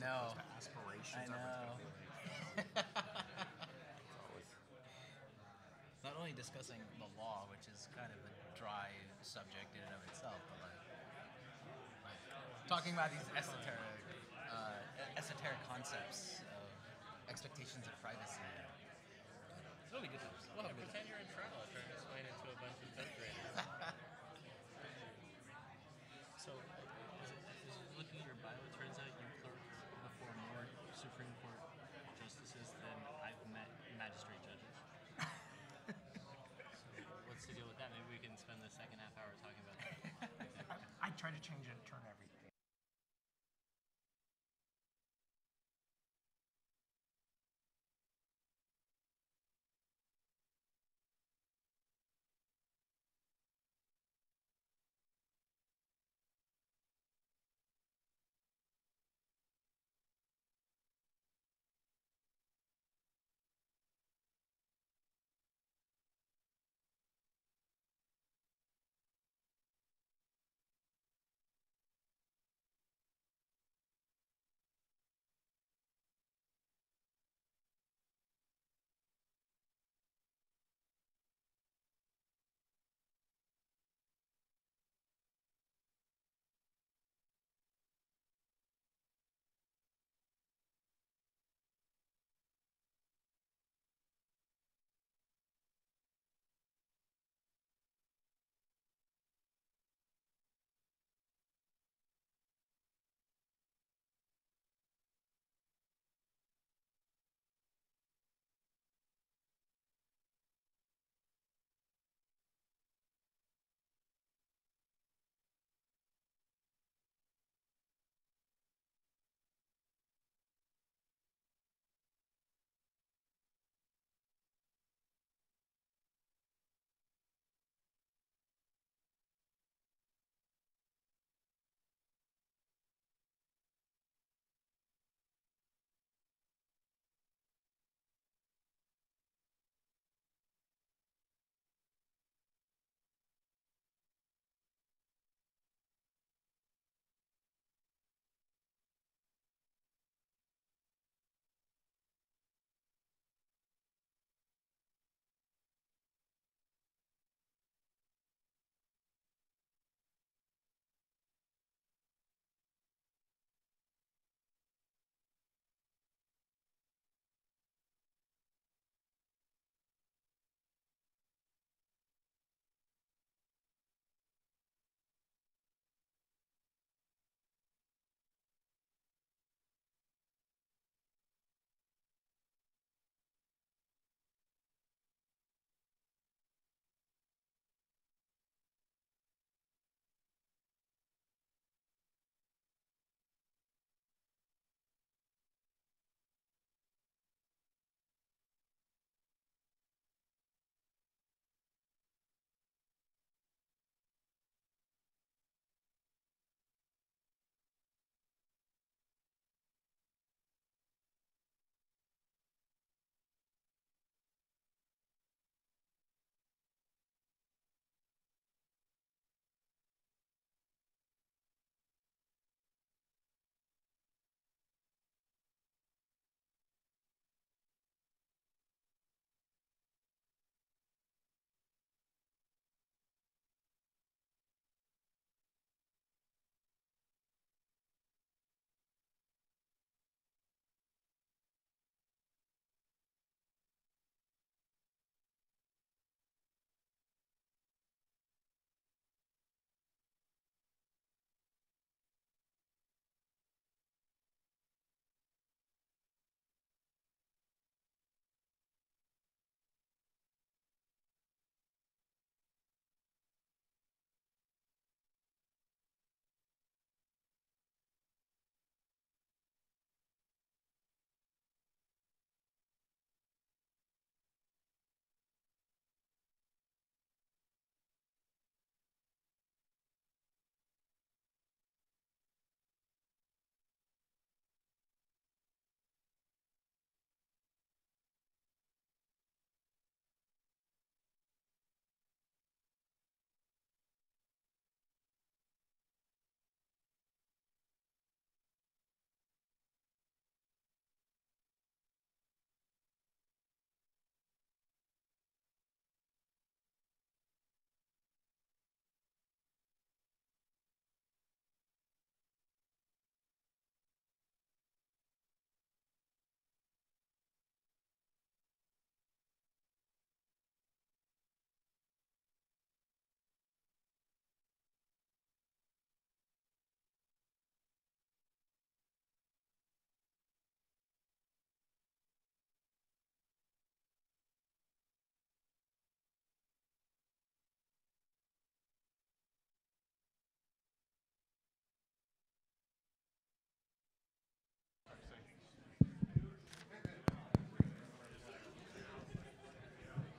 know. opposed to aspirations. I know. Not only discussing the law, which is kind of a dry subject in and of itself, but like talking about these esoteric concepts of expectations of privacy. It's really good times. We'll have a good Pretend you're in trouble trying to explain it to a bunch of third graders. So, looking at your bio, it turns out you clerked before more Supreme Court justices than I've met magistrate judges. So, what's the deal with that? Maybe we can spend the second half hour talking about that. I try to change it and turn everything.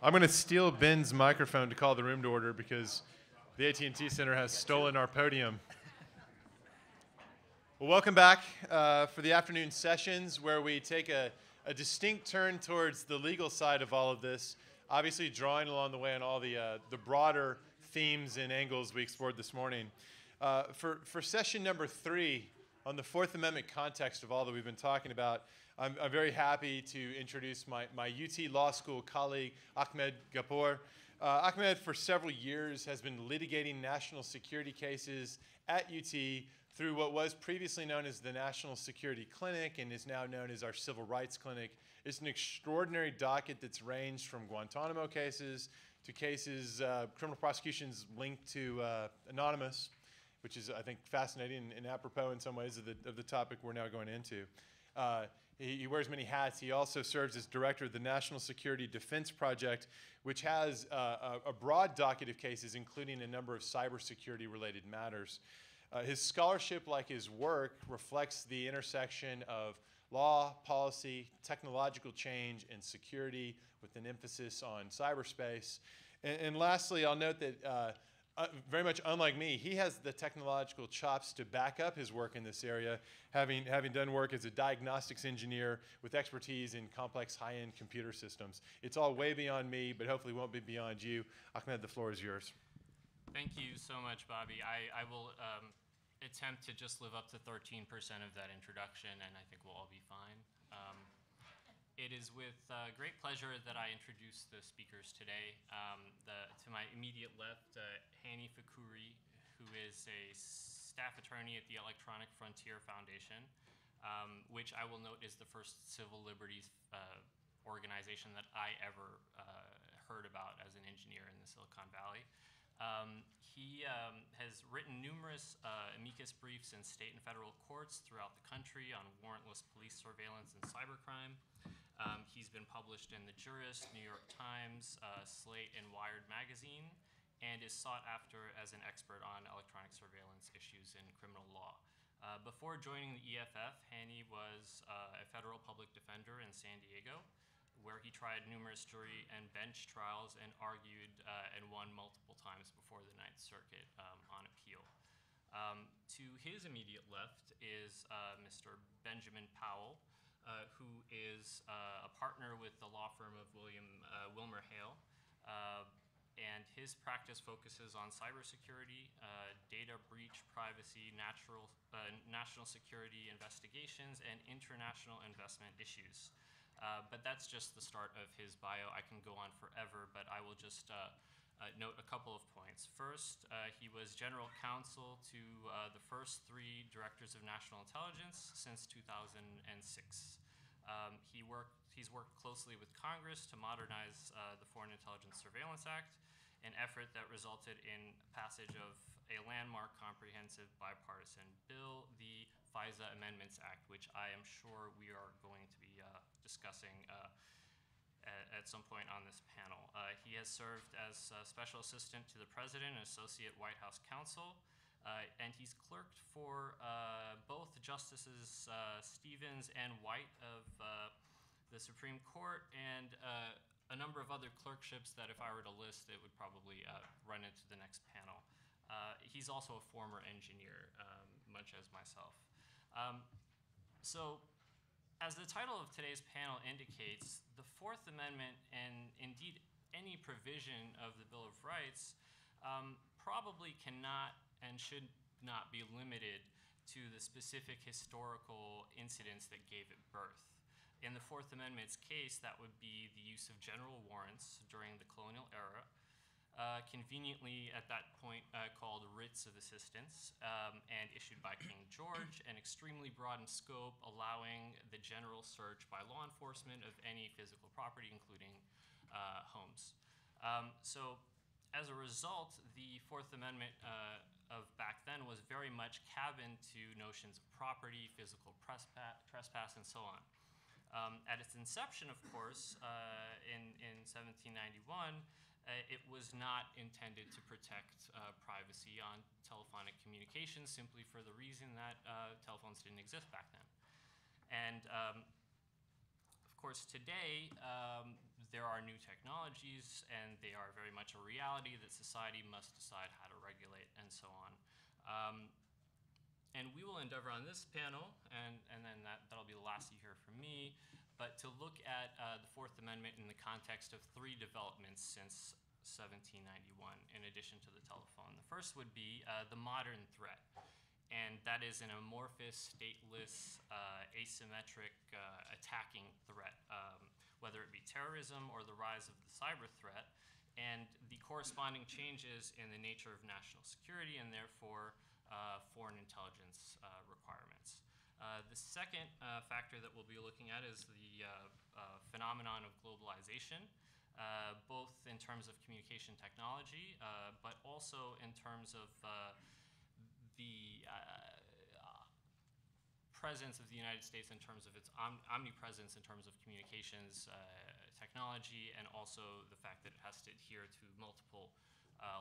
I'm going to steal Ben's microphone to call the room to order because the AT&T Center has stolen our podium. Well, welcome back for the afternoon sessions where we take a distinct turn towards the legal side of all of this, obviously drawing along the way on all the broader themes and angles we explored this morning. For session number 3, on the Fourth Amendment context of all that we've been talking about, I'm very happy to introduce my UT Law School colleague, Ahmed Ghappour. Ahmed, for several years, has been litigating national security cases at UT through what was previously known as the National Security Clinic and is now known as our Civil Rights Clinic. It's an extraordinary docket that's ranged from Guantanamo cases to cases, criminal prosecutions linked to Anonymous, which is, I think, fascinating and apropos in some ways of the topic we're now going into. He wears many hats. He also serves as director of the National Security Defense Project, which has a broad docket of cases, including a number of cybersecurity-related matters. His scholarship, like his work, reflects the intersection of law, policy, technological change, and security, with an emphasis on cyberspace. And lastly, I'll note that very much unlike me, he has the technological chops to back up his work in this area, having done work as a diagnostics engineer with expertise in complex high-end computer systems. It's all way beyond me, but hopefully won't be beyond you. Ahmed, the floor is yours. Thank you so much, Bobby. I will attempt to just live up to 13% of that introduction, and I think we'll all be fine. It is with great pleasure that I introduce the speakers today. To my immediate left, Hanni Fakhoury, who is a staff attorney at the Electronic Frontier Foundation, which I will note is the first civil liberties organization that I ever heard about as an engineer in the Silicon Valley. He has written numerous amicus briefs in state and federal courts throughout the country on warrantless police surveillance and cybercrime. He's been published in The Jurist, New York Times, Slate, and Wired magazine, and is sought after as an expert on electronic surveillance issues in criminal law. Before joining the EFF, Hanni was a federal public defender in San Diego, where he tried numerous jury and bench trials and argued and won multiple times before the Ninth Circuit on appeal. To his immediate left is Mr. Benjamin Powell, who is a partner with the law firm of Wilmer Hale, and his practice focuses on cybersecurity, data breach, privacy, national security investigations, and international investment issues. But that's just the start of his bio. I can go on forever, but I will just note a couple of points. First, he was general counsel to the first 3 directors of national intelligence since 2006. He's worked closely with Congress to modernize the Foreign Intelligence Surveillance Act, an effort that resulted in passage of a landmark comprehensive bipartisan bill, the FISA Amendments Act, which I am sure we are going to be discussing at some point on this panel. He has served as Special Assistant to the President and Associate White House Counsel, and he's clerked for both Justices Stevens and White of the Supreme Court, and a number of other clerkships that if I were to list, it would probably run into the next panel. He's also a former engineer, much as myself. So, as the title of today's panel indicates, the Fourth Amendment, and indeed any provision of the Bill of Rights, probably cannot and should not be limited to the specific historical incidents that gave it birth. In the Fourth Amendment's case, that would be the use of general warrants during the colonial era, conveniently at that point called writs of assistance, and issued by King George, and extremely broad in scope, allowing the general search by law enforcement of any physical property, including homes. So as a result, the Fourth Amendment of back then was very much cabined to notions of property, physical trespass, and so on. At its inception, of course, in 1791, it was not intended to protect privacy on telephonic communications, simply for the reason that telephones didn't exist back then. And of course, today, there are new technologies, and they are very much a reality that society must decide how to regulate, and so on. And we will endeavor on this panel, and then that'll be the last you hear from me, but to look at the Fourth Amendment in the context of three developments since 1791, in addition to the telephone. The first would be the modern threat, and that is an amorphous, stateless, asymmetric attacking threat, whether it be terrorism or the rise of the cyber threat, and the corresponding changes in the nature of national security and therefore foreign intelligence requirements. The second factor that we'll be looking at is the phenomenon of globalization, both in terms of communication technology, but also in terms of the presence of the United States in terms of its omnipresence in terms of communications technology, and also the fact that it has to adhere to multiple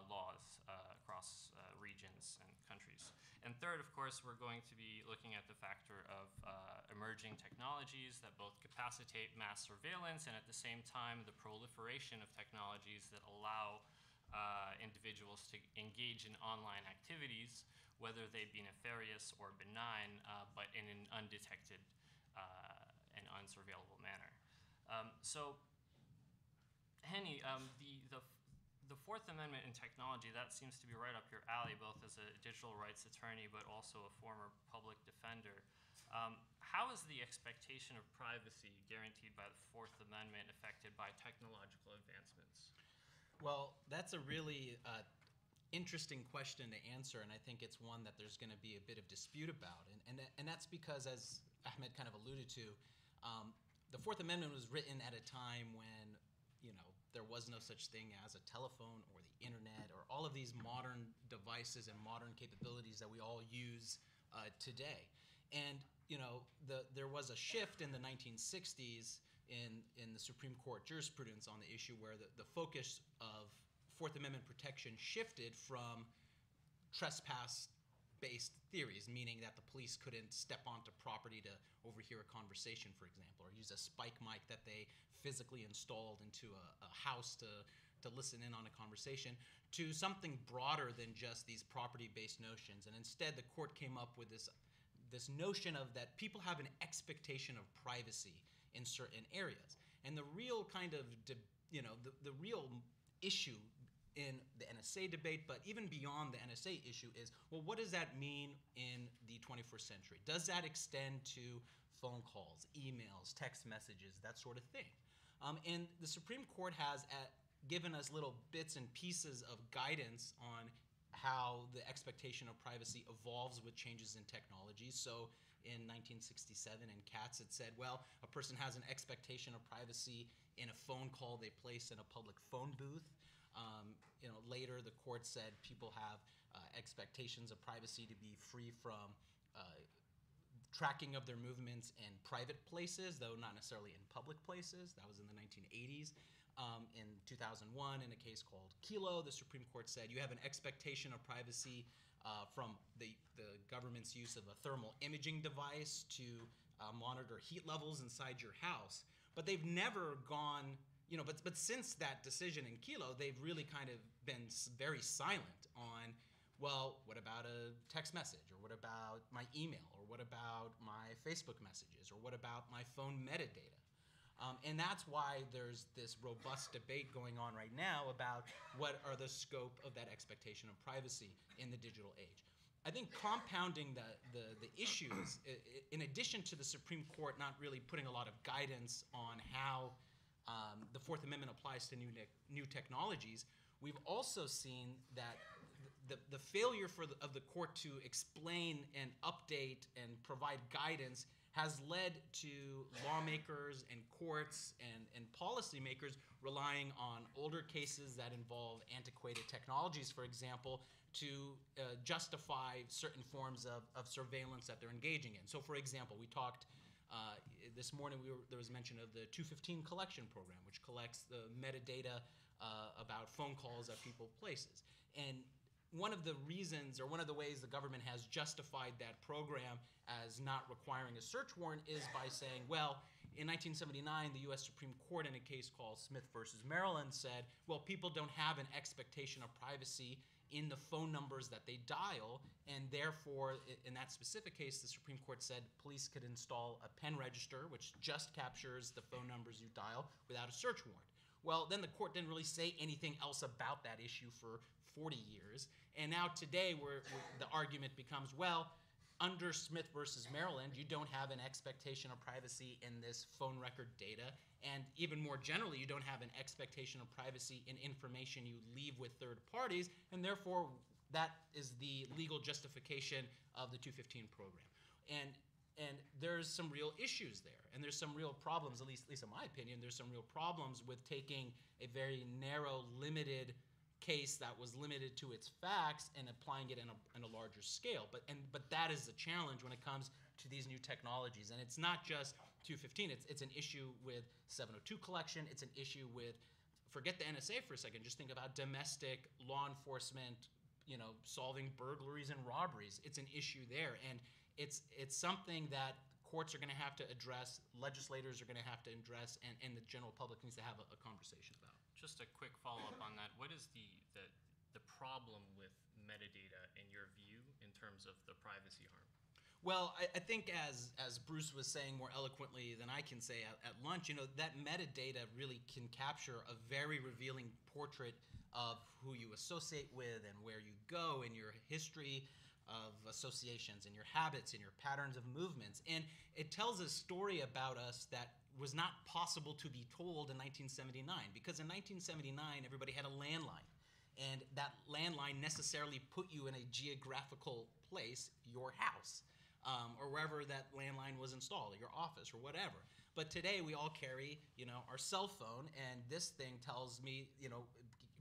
laws across regions and countries. And third, of course, we're going to be looking at the factor of emerging technologies that both capacitate mass surveillance and at the same time the proliferation of technologies that allow individuals to engage in online activities, whether they be nefarious or benign, but in an undetected and unsurveillable manner. So, Hanni, the Fourth Amendment in technology, that seems to be right up your alley, both as a digital rights attorney but also a former public defender. How is the expectation of privacy guaranteed by the Fourth Amendment affected by technological advancements? Well, that's a really interesting question to answer, and I think it's one that there's going to be a bit of dispute about. And that's because, as Ahmed kind of alluded to, the Fourth Amendment was written at a time when, there was no such thing as a telephone or the internet or all of these modern devices and modern capabilities that we all use today. And, there was a shift in the 1960s in the Supreme Court jurisprudence on the issue where the focus of Fourth Amendment protection shifted from trespass-based theories, meaning that the police couldn't step onto property to overhear a conversation, for example, or use a spike mic that they physically installed into a house to listen in on a conversation, to something broader than just these property-based notions. And instead, the court came up with this notion of that people have an expectation of privacy in certain areas. And the real kind of, the real issue in the NSA debate, but even beyond the NSA issue is, well, what does that mean in the 21st century? Does that extend to phone calls, emails, text messages, that sort of thing? And the Supreme Court has given us little bits and pieces of guidance on how the expectation of privacy evolves with changes in technology. So in 1967 in Katz, it said, well, a person has an expectation of privacy in a phone call they place in a public phone booth. Later, the court said people have expectations of privacy to be free from tracking of their movements in private places, though not necessarily in public places. That was in the 1980s. In 2001, in a case called Kilo, the Supreme Court said you have an expectation of privacy from the government's use of a thermal imaging device to monitor heat levels inside your house. But they've never gone, but since that decision in Kilo, they've really kind of been very silent on, well, what about a text message? Or what about my email? Or what about my Facebook messages? Or what about my phone metadata? And that's why there's this robust debate going on right now about what are the scope of that expectation of privacy in the digital age. I think compounding the issues, in addition to the Supreme Court not really putting a lot of guidance on how the Fourth Amendment applies to new technologies, we've also seen that the failure of the court to explain and update and provide guidance has led to lawmakers and courts and policymakers relying on older cases that involve antiquated technologies, for example, to justify certain forms of surveillance that they're engaging in. So, for example, we talked this morning, there was mention of the 215 collection program, which collects the metadata about phone calls at people's places. And one of the reasons, or one of the ways the government has justified that program as not requiring a search warrant is by saying, well, in 1979, the U.S. Supreme Court in a case called Smith versus Maryland said, well, people don't have an expectation of privacy in the phone numbers that they dial, and therefore, in that specific case, the Supreme Court said police could install a pen register, which just captures the phone numbers you dial without a search warrant. Well, then the court didn't really say anything else about that issue for 40 years, and now today the argument becomes, well, under Smith versus Maryland, you don't have an expectation of privacy in this phone record data, and even more generally, you don't have an expectation of privacy in information you leave with third parties, and therefore that is the legal justification of the 215 program. And there's some real issues there, and there's some real problems, at least in my opinion, there's some real problems with taking a very narrow, limited case that was limited to its facts and applying it in a larger scale. But that is the challenge when it comes to these new technologies. And it's not just 215, it's an issue with 702 collection, it's an issue with, forget the NSA for a second, just think about domestic law enforcement, solving burglaries and robberies. It's an issue there. And it's something that courts are going to have to address, legislators are going to have to address, and the general public needs to have a conversation about. Just a quick follow-up on that. What is the problem with metadata in your view in terms of the privacy harm? Well, I think as Bruce was saying more eloquently than I can say at lunch, that metadata really can capture a very revealing portrait of who you associate with and where you go in your history of associations and your habits and your patterns of movements. And it tells a story about us that was not possible to be told in 1979, because in 1979 everybody had a landline, and that landline necessarily put you in a geographical place, your house, or wherever that landline was installed, your office or whatever. But today we all carry, our cell phone, and this thing tells me,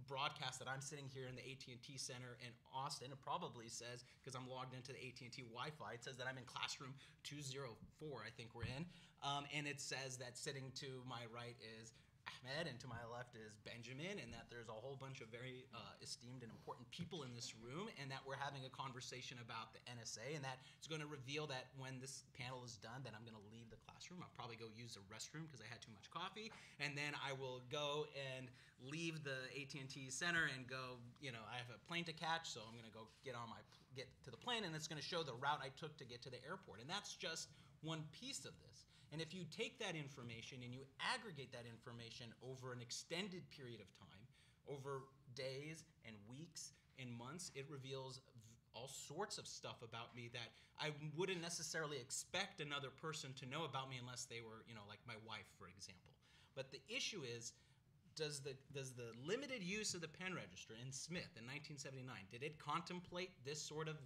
broadcast that I'm sitting here in the AT&T Center in Austin. It probably says, because I'm logged into the AT&T Wi-Fi, it says that I'm in classroom 204, I think we're in. And it says that sitting to my right is Ahmed, and to my left is Benjamin, and that there's a whole bunch of very esteemed and important people in this room, and that we're having a conversation about the NSA, and that it's going to reveal that when this panel is done, that I'm going to leave the classroom. I'll probably go use the restroom because I had too much coffee, and then I will go and leave the AT&T Center and go, I have a plane to catch, so I'm going to go get to the plane, and it's going to show the route I took to get to the airport. And that's just one piece of this. And if you take that information and you aggregate that information over an extended period of time, over days and weeks and months, it reveals all sorts of stuff about me that I wouldn't necessarily expect another person to know about me unless they were, like my wife, for example. But the issue is, does the limited use of the pen register in Smith in 1979, did it contemplate this sort of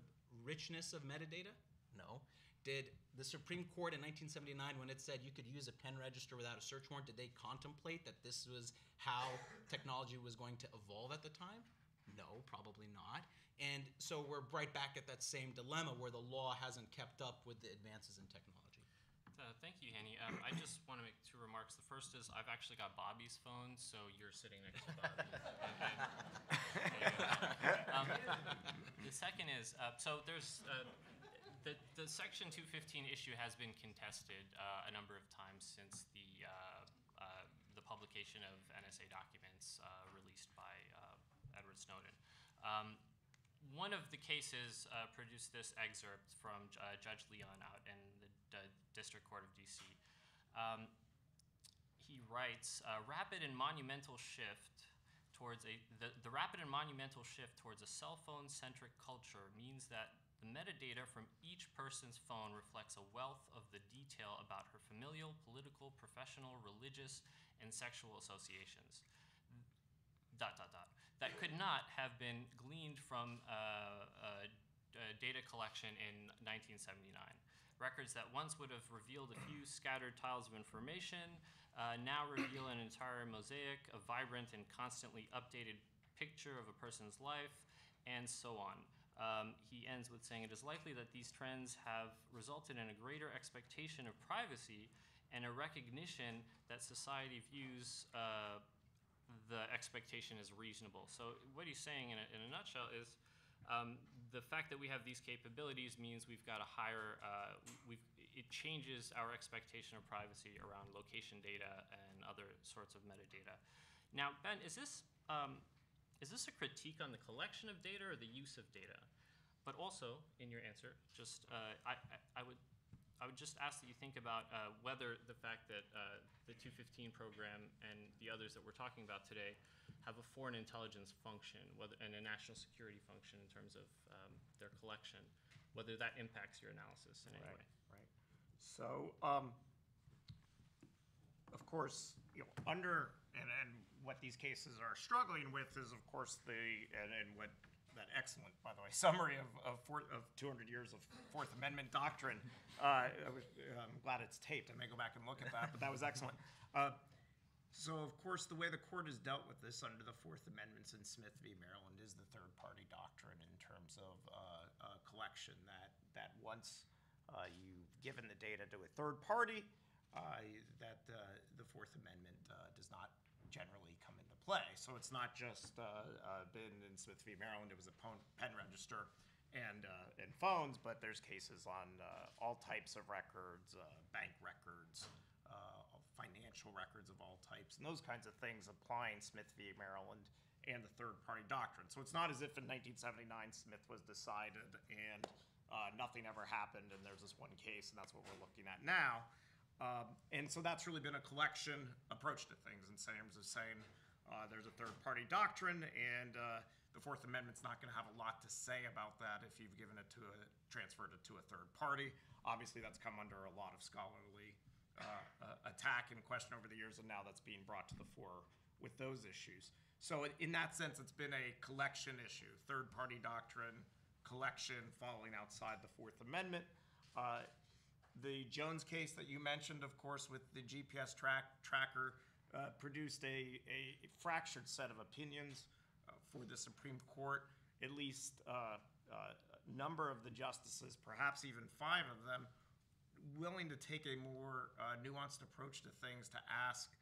richness of metadata? No. Did the Supreme Court in 1979, when it said you could use a pen register without a search warrant, did they contemplate that this was how technology was going to evolve at the time? No, probably not. And so we're right back at that same dilemma where the law hasn't kept up with the advances in technology. Thank you, Hanni. I just want to make two remarks. The first is I've actually got Bobby's phone, so you're sitting next to Bobby. The second is, so there's the Section 215 issue has been contested a number of times since the publication of NSA documents released by Edward Snowden. One of the cases produced this excerpt from Judge Leon out in the District Court of D.C. He writes, rapid and monumental shift towards the rapid and monumental shift towards a cell phone-centric culture means that the metadata from each person's phone reflects a wealth of the detail about her familial, political, professional, religious, and sexual associations. ... that could not have been gleaned from data collection in 1979. Records that once would have revealed a few scattered tiles of information now reveal an entire mosaic, a vibrant and constantly updated picture of a person's life, and so on. He ends with saying, it is likely that these trends have resulted in a greater expectation of privacy and a recognition that society views the expectation as reasonable. So what he's saying in a nutshell is the fact that we have these capabilities means we've got a higher, it changes our expectation of privacy around location data and other sorts of metadata. Now, Ben, is this a critique on the collection of data or the use of data? But also, in your answer, just I would just ask that you think about whether the fact that the 215 program and the others that we're talking about today have a foreign intelligence function, and a national security function in terms of their collection, whether that impacts your analysis in any way. Right. So, of course, under and what these cases are struggling with is, of course, and what that excellent, by the way, summary of 200 years of Fourth Amendment doctrine. I'm glad it's taped. I may go back and look at that, but that was excellent. So, of course, the way the court has dealt with this under the Fourth Amendments in Smith v. Maryland is the third-party doctrine in terms of collection, that once you've given the data to a third party, that the Fourth Amendment does not generally come into play. So it's not just been in Smith v. Maryland, it was a pen register and phones, but there's cases on all types of records, bank records, financial records of all types, and those kinds of things applying Smith v. Maryland and the third-party doctrine. So it's not as if in 1979 Smith was decided and nothing ever happened and there's this one case and that's what we're looking at now. And so that's really been a collection approach to things in terms of saying there's a third-party doctrine and the Fourth Amendment's not going to have a lot to say about that if you've given it transferred it to a third party. Obviously that's come under a lot of scholarly attack and question over the years, and now that's being brought to the fore with those issues. So in that sense, it's been a collection issue, third-party doctrine, collection falling outside the Fourth Amendment. The Jones case that you mentioned, of course, with the GPS tracker, produced a fractured set of opinions for the Supreme Court. At least a number of the justices, perhaps even 5 of them, willing to take a more nuanced approach to things, to ask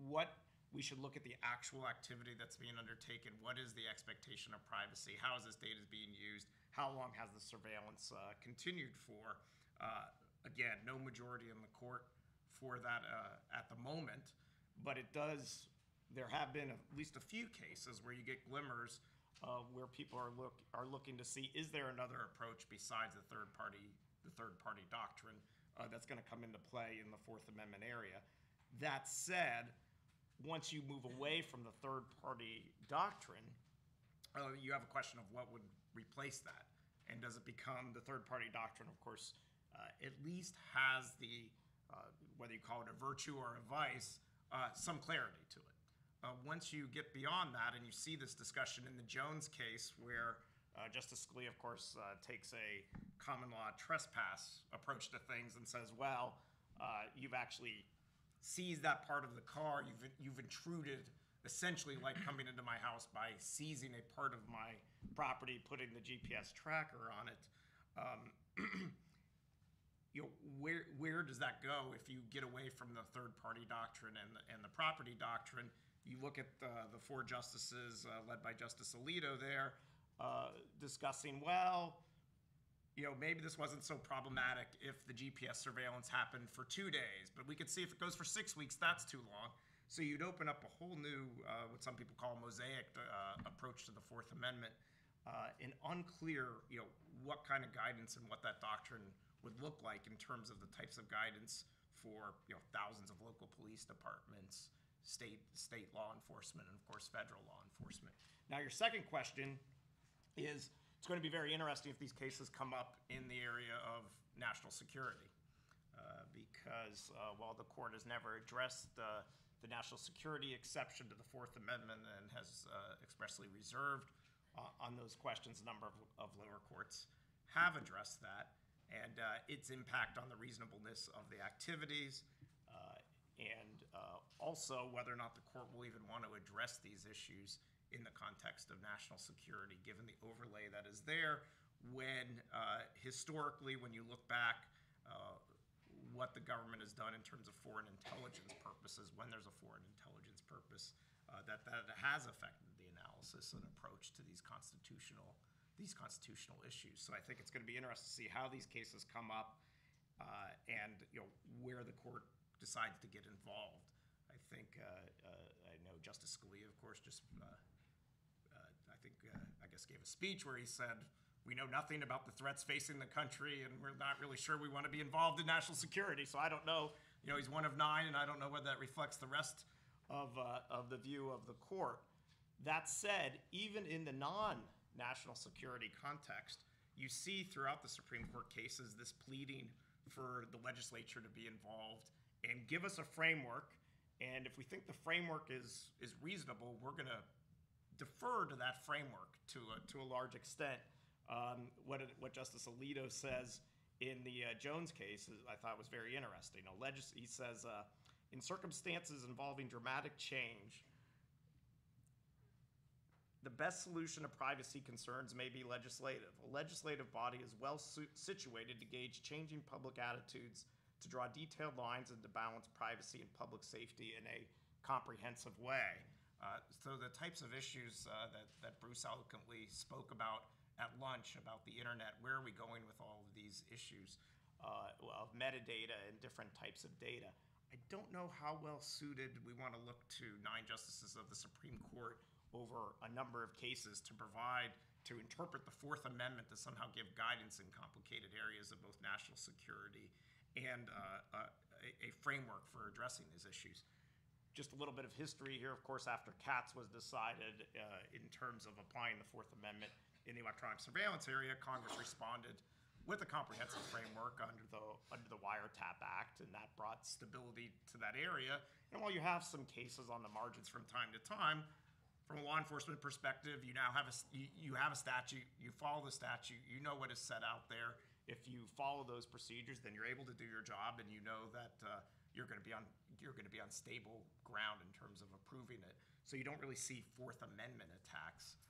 what we should look at the actual activity that's being undertaken. What is the expectation of privacy? How is this data being used? How long has the surveillance continued for? Again, no majority in the court for that at the moment, but there have been at least a few cases where you get glimmers where people are looking to see, is there another approach besides the third party doctrine that's going to come into play in the Fourth Amendment area. That said, once you move away from the third party doctrine, you have a question of what would replace that. And does it become the third party doctrine, of course, at least has the, whether you call it a virtue or a vice, some clarity to it. Once you get beyond that and you see this discussion in the Jones case where Justice Scalia, of course, takes a common law trespass approach to things and says, well, you've actually seized that part of the car. You've intruded, essentially like coming into my house by seizing a part of my property, putting the GPS tracker on it. Where does that go if you get away from the third-party doctrine and the property doctrine? You look at the 4 justices led by Justice Alito there, discussing, well, maybe this wasn't so problematic if the GPS surveillance happened for 2 days, but we could see if it goes for 6 weeks, that's too long. So you'd open up a whole new, what some people call mosaic approach to the Fourth Amendment, and unclear, what kind of guidance and what that doctrine would look like in terms of the types of guidance for, thousands of local police departments, state law enforcement, and of course federal law enforcement. Now your second question is, it's going to be very interesting if these cases come up in the area of national security, because while the court has never addressed the national security exception to the Fourth Amendment and has expressly reserved on those questions, a number of lower courts have addressed that, and its impact on the reasonableness of the activities, and also whether or not the court will even want to address these issues in the context of national security, given the overlay that is there when historically, when you look back, what the government has done in terms of foreign intelligence purposes, when there's a foreign intelligence purpose, that has affected the analysis and approach to these constitutional issues. So I think it's going to be interesting to see how these cases come up and where the court decides to get involved. I think I know Justice Scalia, of course, just I guess gave a speech where he said, we know nothing about the threats facing the country, and we're not really sure we want to be involved in national security. So I don't know. He's one of 9, and I don't know whether that reflects the rest of the view of the court. That said, even in the non-national security context, you see throughout the Supreme Court cases this pleading for the legislature to be involved and give us a framework. And if we think the framework is reasonable, we're going to defer to that framework to a large extent. What Justice Alito says in the Jones case I thought was very interesting. He says, in circumstances involving dramatic change, the best solution to privacy concerns may be legislative. A legislative body is well situated to gauge changing public attitudes, to draw detailed lines, and to balance privacy and public safety in a comprehensive way. So the types of issues that Bruce eloquently spoke about at lunch, about the internet, where are we going with all of these issues of metadata and different types of data? I don't know how well suited we want to look to 9 justices of the Supreme Court over a number of cases to interpret the Fourth Amendment to somehow give guidance in complicated areas of both national security and a framework for addressing these issues. Just a little bit of history here. Of course, after Katz was decided in terms of applying the Fourth Amendment in the electronic surveillance area, Congress responded with a comprehensive framework under the Wiretap Act, and that brought stability to that area. And while you have some cases on the margins from time to time, from a law enforcement perspective, you now have a statute. You follow the statute. You know what is set out there. If you follow those procedures, then you're able to do your job, and you know that you're going to be on stable ground in terms of approving it. So you don't really see Fourth Amendment attacks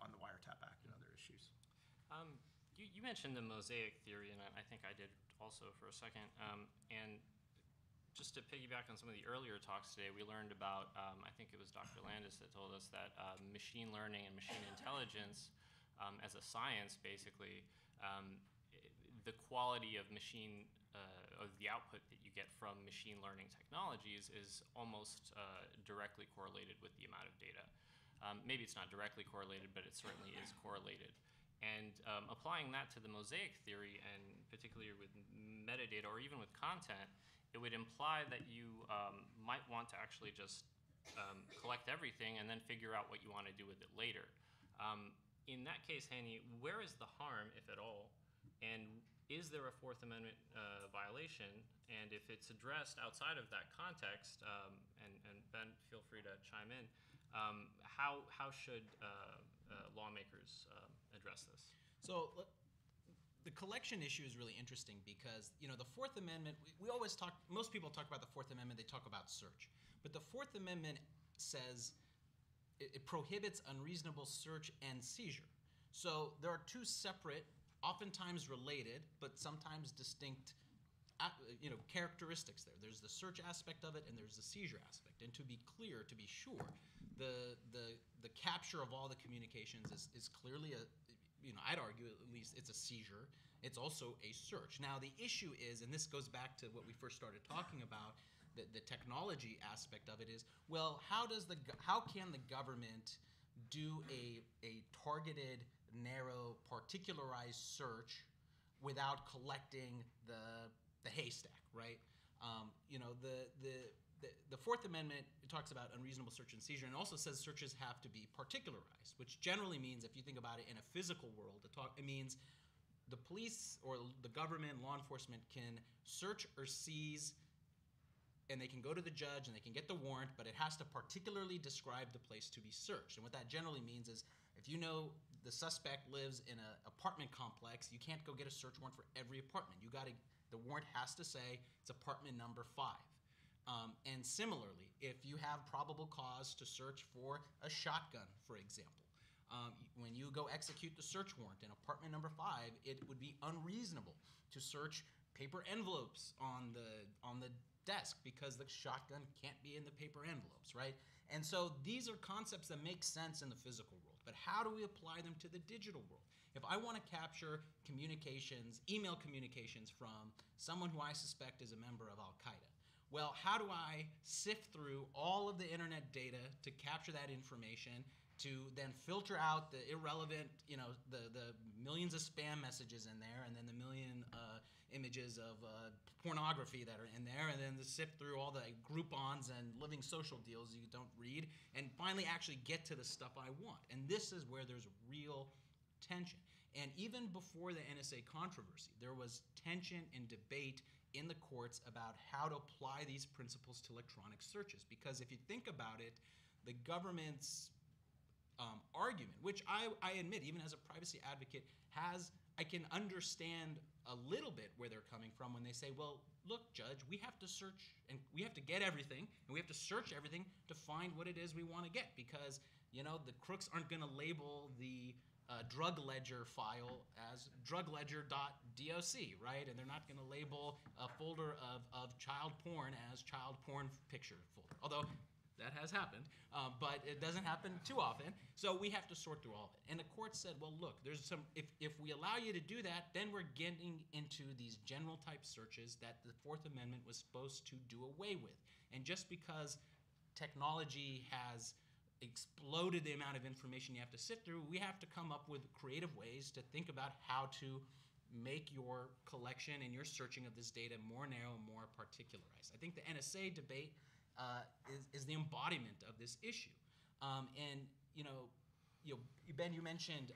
on the Wiretap Act and other issues. You mentioned the mosaic theory, and I think I did also for a second. And just to piggyback on some of the earlier talks today, we learned about, I think it was Dr. Landis that told us that machine learning and machine intelligence as a science, basically, the quality of of the output that you get from machine learning technologies is almost directly correlated with the amount of data. Maybe it's not directly correlated, but it certainly is correlated. And applying that to the mosaic theory, and particularly with metadata or even with content, it would imply that you might want to actually just collect everything and then figure out what you want to do with it later. In that case, Hanni, where is the harm, if at all? And is there a Fourth Amendment violation? And if it's addressed outside of that context, and Ben, feel free to chime in, how should lawmakers address this? So the collection issue is really interesting because, the Fourth Amendment, we always talk, most people talk about the Fourth Amendment, they talk about search. But the Fourth Amendment says it prohibits unreasonable search and seizure. So there are two separate, oftentimes related, but sometimes distinct characteristics there. There's the search aspect of it and there's the seizure aspect. And to be clear, to be sure, the capture of all the communications is clearly I'd argue at least it's a seizure. It's also a search. Now the issue is, and this goes back to what we first started talking about, the technology aspect of it is, well, how can the government do a targeted, narrow, particularized search without collecting the haystack, right? The Fourth Amendment, it talks about unreasonable search and seizure, and also says searches have to be particularized, which generally means, if you think about it in a physical world, it means the police or the government, law enforcement can search or seize, and they can go to the judge and they can get the warrant, but it has to particularly describe the place to be searched. And what that generally means is, if you know the suspect lives in an apartment complex, you can't go get a search warrant for every apartment. The warrant has to say it's apartment number 5. And similarly, if you have probable cause to search for a shotgun, for example, when you go execute the search warrant in apartment number 5, it would be unreasonable to search paper envelopes on the desk because the shotgun can't be in the paper envelopes, right? And so these are concepts that make sense in the physical world, but how do we apply them to the digital world? If I want to capture communications, email communications from someone who I suspect is a member of Al-Qaeda, well, how do I sift through all of the internet data to capture that information, to then filter out the irrelevant, the millions of spam messages in there, and then the million images of pornography that are in there, and then to sift through all the Groupons and living social deals you don't read, and finally actually get to the stuff I want. And this is where there's real tension. And even before the NSA controversy, there was tension and debate in the courts about how to apply these principles to electronic searches. Because if you think about it, the government's argument, which I admit, even as a privacy advocate, I can understand a little bit where they're coming from when they say, well, look, Judge, we have to search and we have to get everything, and we have to search everything to find what it is we want to get, because the crooks aren't going to label the drug ledger file as drugledger.doc, right? And they're not going to label a folder of child porn as child porn picture folder, although that has happened, but it doesn't happen too often. So we have to sort through all of it. And the court said, well, look, there's if we allow you to do that, then we're getting into these general type searches that the Fourth Amendment was supposed to do away with. And just because technology has exploded the amount of information you have to sift through, we have to come up with creative ways to think about how to make your collection and your searching of this data more narrow and more particularized. I think the NSA debate is the embodiment of this issue. Ben, you mentioned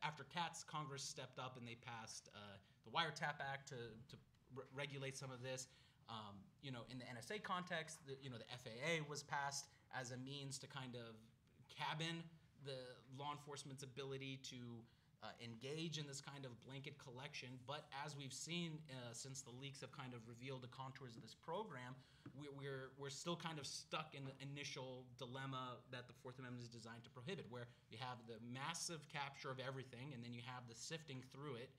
after Katz, Congress stepped up and they passed the Wiretap Act to regulate some of this. In the NSA context, the FAA was passed as a means to kind of cabin the law enforcement's ability to engage in this kind of blanket collection. But as we've seen since the leaks have kind of revealed the contours of this program, we're still kind of stuck in the initial dilemma that the Fourth Amendment is designed to prohibit, where you have the massive capture of everything and then you have the sifting through it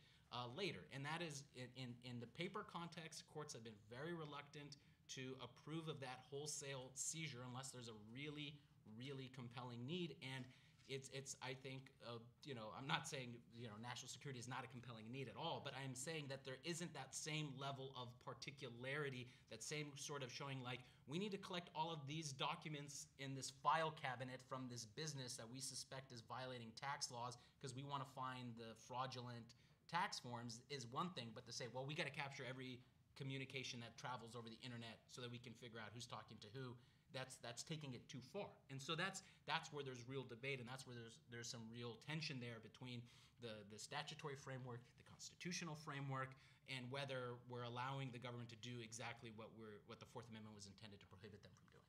later. And that is, in the paper context, courts have been very reluctant to approve of that wholesale seizure unless there's a really, really compelling need. And it's I think, I'm not saying, national security is not a compelling need at all, but I'm saying that there isn't that same level of particularity, that same sort of showing like, we need to collect all of these documents in this file cabinet from this business that we suspect is violating tax laws because we want to find the fraudulent tax forms is one thing, but to say, well, we got to capture every communication that travels over the internet so that we can figure out who's talking to who, that's taking it too far. And so that's where there's real debate, and that's where there's some real tension there between the statutory framework, the constitutional framework, and whether we're allowing the government to do exactly what the Fourth Amendment was intended to prohibit them from doing.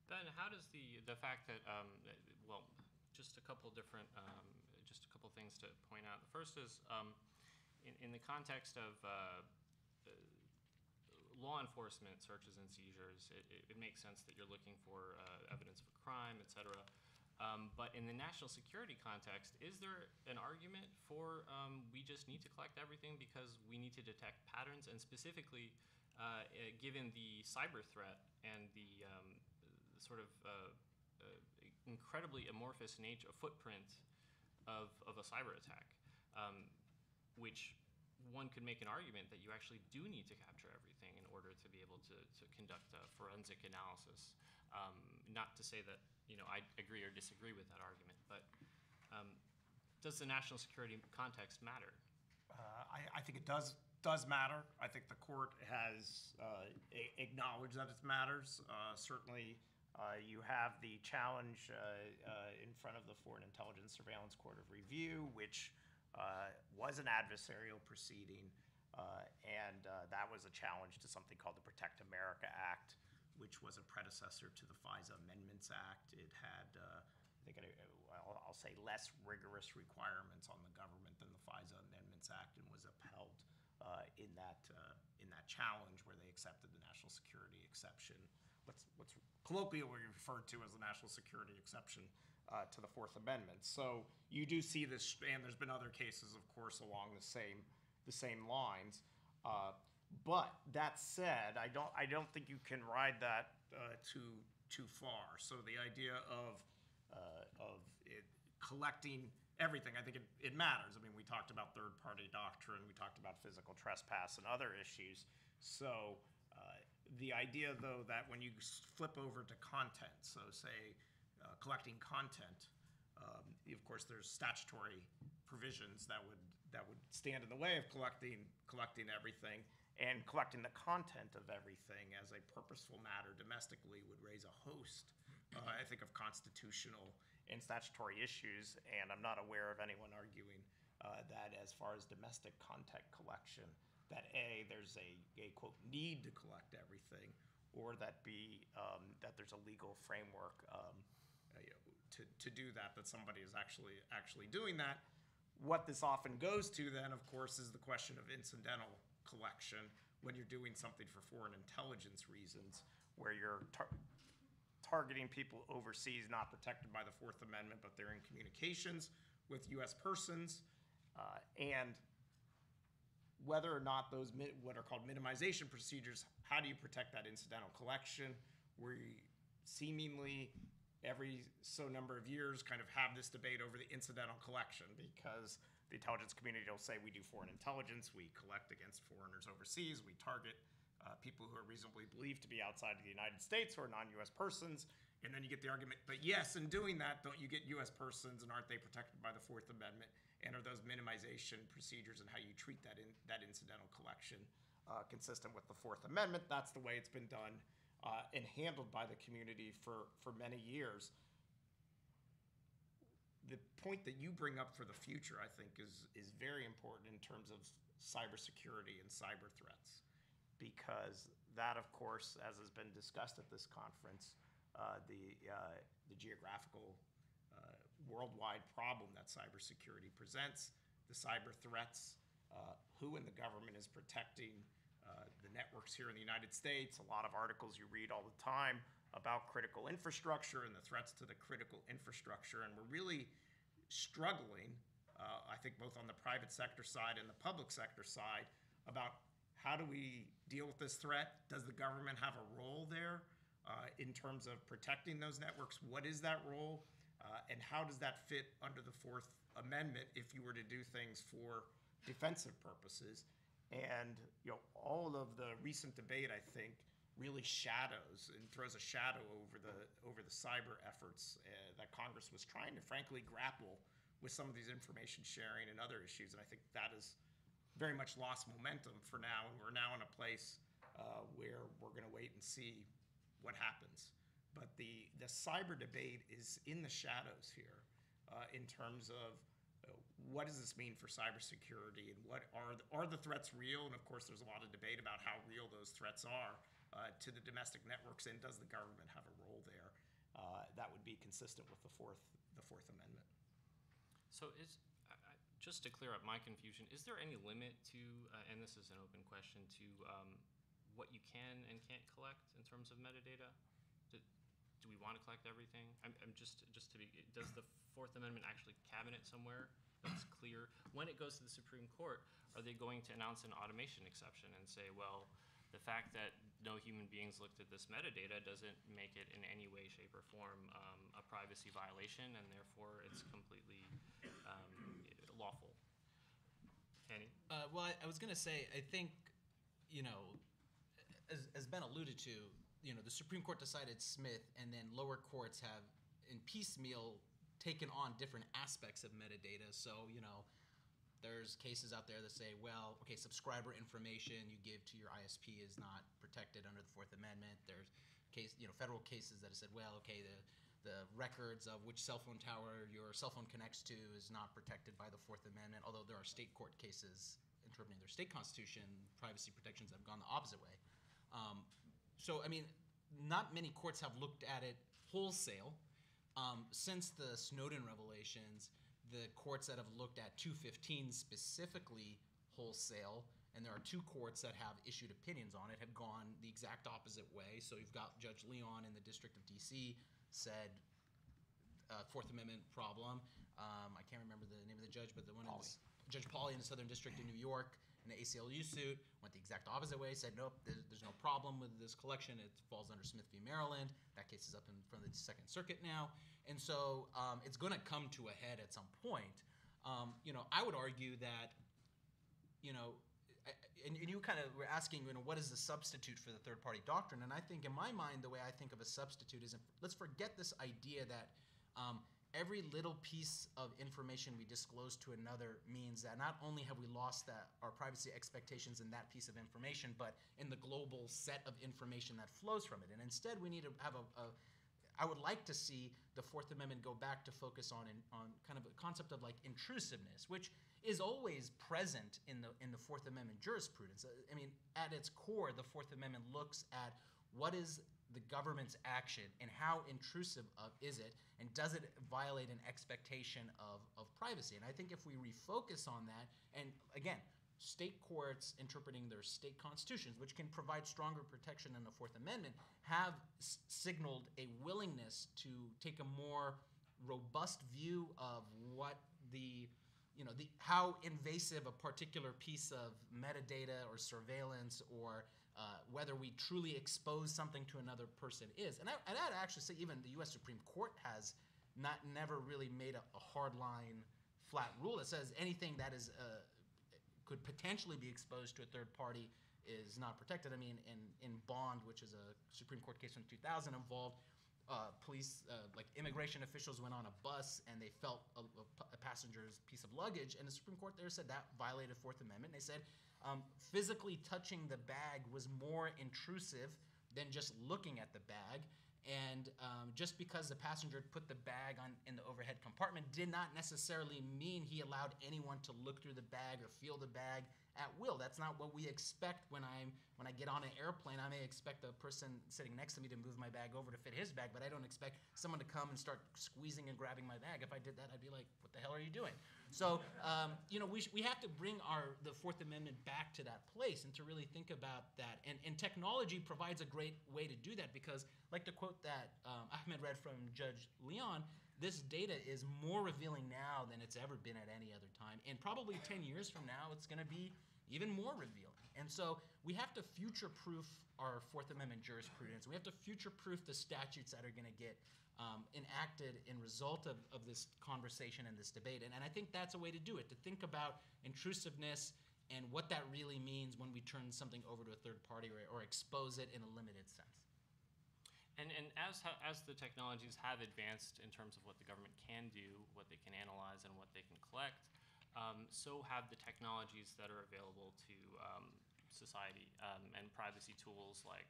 Ben, how does the fact that just a couple things to point out. The first is in the context of law enforcement searches and seizures, it makes sense that you're looking for evidence of a crime, et cetera. But in the national security context, is there an argument for we just need to collect everything because we need to detect patterns? And specifically, given the cyber threat and the sort of incredibly amorphous footprint of a cyber attack, which one could make an argument that you actually do need to capture everything in order to be able to conduct a forensic analysis. Not to say that I agree or disagree with that argument, but does the national security context matter? I think it does matter. I think the court has acknowledged that it matters. Certainly, you have the challenge in front of the Foreign Intelligence Surveillance Court of Review, which was an adversarial proceeding, and that was a challenge to something called the Protect America Act, which was a predecessor to the FISA Amendments Act. It had, I'll say, less rigorous requirements on the government than the FISA Amendments Act, and was upheld in that challenge where they accepted the national security exception, what's colloquially referred to as the national security exception to the Fourth Amendment. So you do see this, and there's been other cases, of course, along the same lines. But that said, I don't think you can ride that too far. So the idea of collecting everything. I think it matters. I mean, we talked about third-party doctrine, we talked about physical trespass and other issues. So the idea, though, that when you flip over to content, so say collecting content, of course, there's statutory provisions that would stand in the way of collecting everything, and collecting the content of everything as a purposeful matter domestically would raise a host, I think, of constitutional and statutory issues. And I'm not aware of anyone arguing that as far as domestic content collection, that A, there's a quote, need to collect everything, or that B, that there's a legal framework to do that somebody is actually doing that. What this often goes to then, of course, is the question of incidental collection when you're doing something for foreign intelligence reasons, where you're targeting people overseas not protected by the Fourth Amendment, but they're in communications with U.S. persons, and whether or not those what are called minimization procedures, how do you protect that incidental collection, where you seemingly every so number of years kind of have this debate over the incidental collection, because the intelligence community will say we do foreign intelligence, we collect against foreigners overseas, we target people who are reasonably believed to be outside of the United States or non-U.S. persons, and then you get the argument, but yes, in doing that, don't you get U.S. persons, and aren't they protected by the Fourth Amendment, and are those minimization procedures and how you treat that incidental collection consistent with the Fourth Amendment? That's the way it's been done and handled by the community for many years. The point that you bring up for the future, I think, is very important in terms of cybersecurity and cyber threats, because that, of course, as has been discussed at this conference, the geographical worldwide problem that cybersecurity presents, the cyber threats, who in the government is protecting the networks here in the United States. A lot of articles you read all the time about critical infrastructure and the threats to the critical infrastructure, and we're really struggling, I think, both on the private sector side and the public sector side, about how do we deal with this threat? Does the government have a role there in terms of protecting those networks? What is that role? And how does that fit under the Fourth Amendment if you were to do things for defensive purposes? And all of the recent debate, I think, really shadows and throws a shadow over the cyber efforts that Congress was trying to, frankly, grapple with some of these information sharing and other issues. And I think that is very much lost momentum for now, and we're now in a place where we're going to wait and see what happens. But the cyber debate is in the shadows here in terms of what does this mean for cybersecurity, and what are the threats real? And of course, there's a lot of debate about how real those threats are to the domestic networks, and does the government have a role there that would be consistent with the Fourth Amendment? So just to clear up my confusion, is there any limit to, and this is an open question, to what you can and can't collect in terms of metadata? Do we want to collect everything? I'm just to be, does the Fourth Amendment actually cabinet somewhere that's clear? When it goes to the Supreme Court, are they going to announce an automation exception and say, well, the fact that no human beings looked at this metadata doesn't make it in any way, shape, or form a privacy violation, and therefore it's completely lawful? Hanni? Well, I was going to say, I think, as Ben alluded to, the Supreme Court decided Smith, and then lower courts have, in piecemeal, taken on different aspects of metadata. So, there's cases out there that say, well, okay, subscriber information you give to your ISP is not protected under the Fourth Amendment. There's federal cases that have said, well, okay, the records of which cell phone tower your cell phone connects to is not protected by the Fourth Amendment, although there are state court cases interpreting their state constitution, privacy protections that have gone the opposite way. So, I mean, not many courts have looked at it wholesale. Since the Snowden revelations, the courts that have looked at 215 specifically wholesale, and there are two courts that have issued opinions on it, have gone the exact opposite way. So you've got Judge Leon in the District of D.C. said Fourth Amendment problem. I can't remember the name of the judge, but the one is Judge Pauly in the Southern District of New York, an ACLU suit, went the exact opposite way, said, nope, there's no problem with this collection. It falls under Smith v. Maryland. That case is up in front of the Second Circuit now. And so it's going to come to a head at some point. I would argue that, and you kind of were asking, what is the substitute for the third-party doctrine? And I think in my mind, the way I think of a substitute is, let's forget this idea that every little piece of information we disclose to another means that not only have we lost our privacy expectations in that piece of information, but in the global set of information that flows from it. And instead, we need to have I would like to see the Fourth Amendment go back to focus on kind of a concept of like intrusiveness, which is always present in the Fourth Amendment jurisprudence. I mean, at its core, the Fourth Amendment looks at what is the government's action and how intrusive is it, and does it violate an expectation of privacy? And I think if we refocus on that, and again, state courts interpreting their state constitutions, which can provide stronger protection than the Fourth Amendment, have signaled a willingness to take a more robust view of what how invasive a particular piece of metadata or surveillance or whether we truly expose something to another person is. And I'd actually say even the U.S. Supreme Court has never really made a hard line, flat rule that says anything that is could potentially be exposed to a third party is not protected. I mean, in Bond, which is a Supreme Court case from 2000, involved police, like immigration officials went on a bus and they felt a passenger's piece of luggage, and the Supreme Court there said that violated Fourth Amendment. They said physically touching the bag was more intrusive than just looking at the bag. And just because the passenger put the bag in the overhead compartment did not necessarily mean he allowed anyone to look through the bag or feel the bag at will. That's not what we expect when I get on an airplane. I may expect the person sitting next to me to move my bag over to fit his bag, but I don't expect someone to come and start squeezing and grabbing my bag. If I did that, I'd be like, what the hell are you doing? So, we have to bring the Fourth Amendment back to that place and to really think about that. And technology provides a great way to do that because, like the quote that Ahmed read from Judge Leon, this data is more revealing now than it's ever been at any other time. And probably 10 years from now, it's going to be even more revealing. And so we have to future-proof our Fourth Amendment jurisprudence. We have to future-proof the statutes that are going to get enacted in result of this conversation and this debate. And I think that's a way to do it, to think about intrusiveness and what that really means when we turn something over to a third party or expose it in a limited sense. And as the technologies have advanced in terms of what the government can do, what they can analyze, and what they can collect, so have the technologies that are available to society and privacy tools like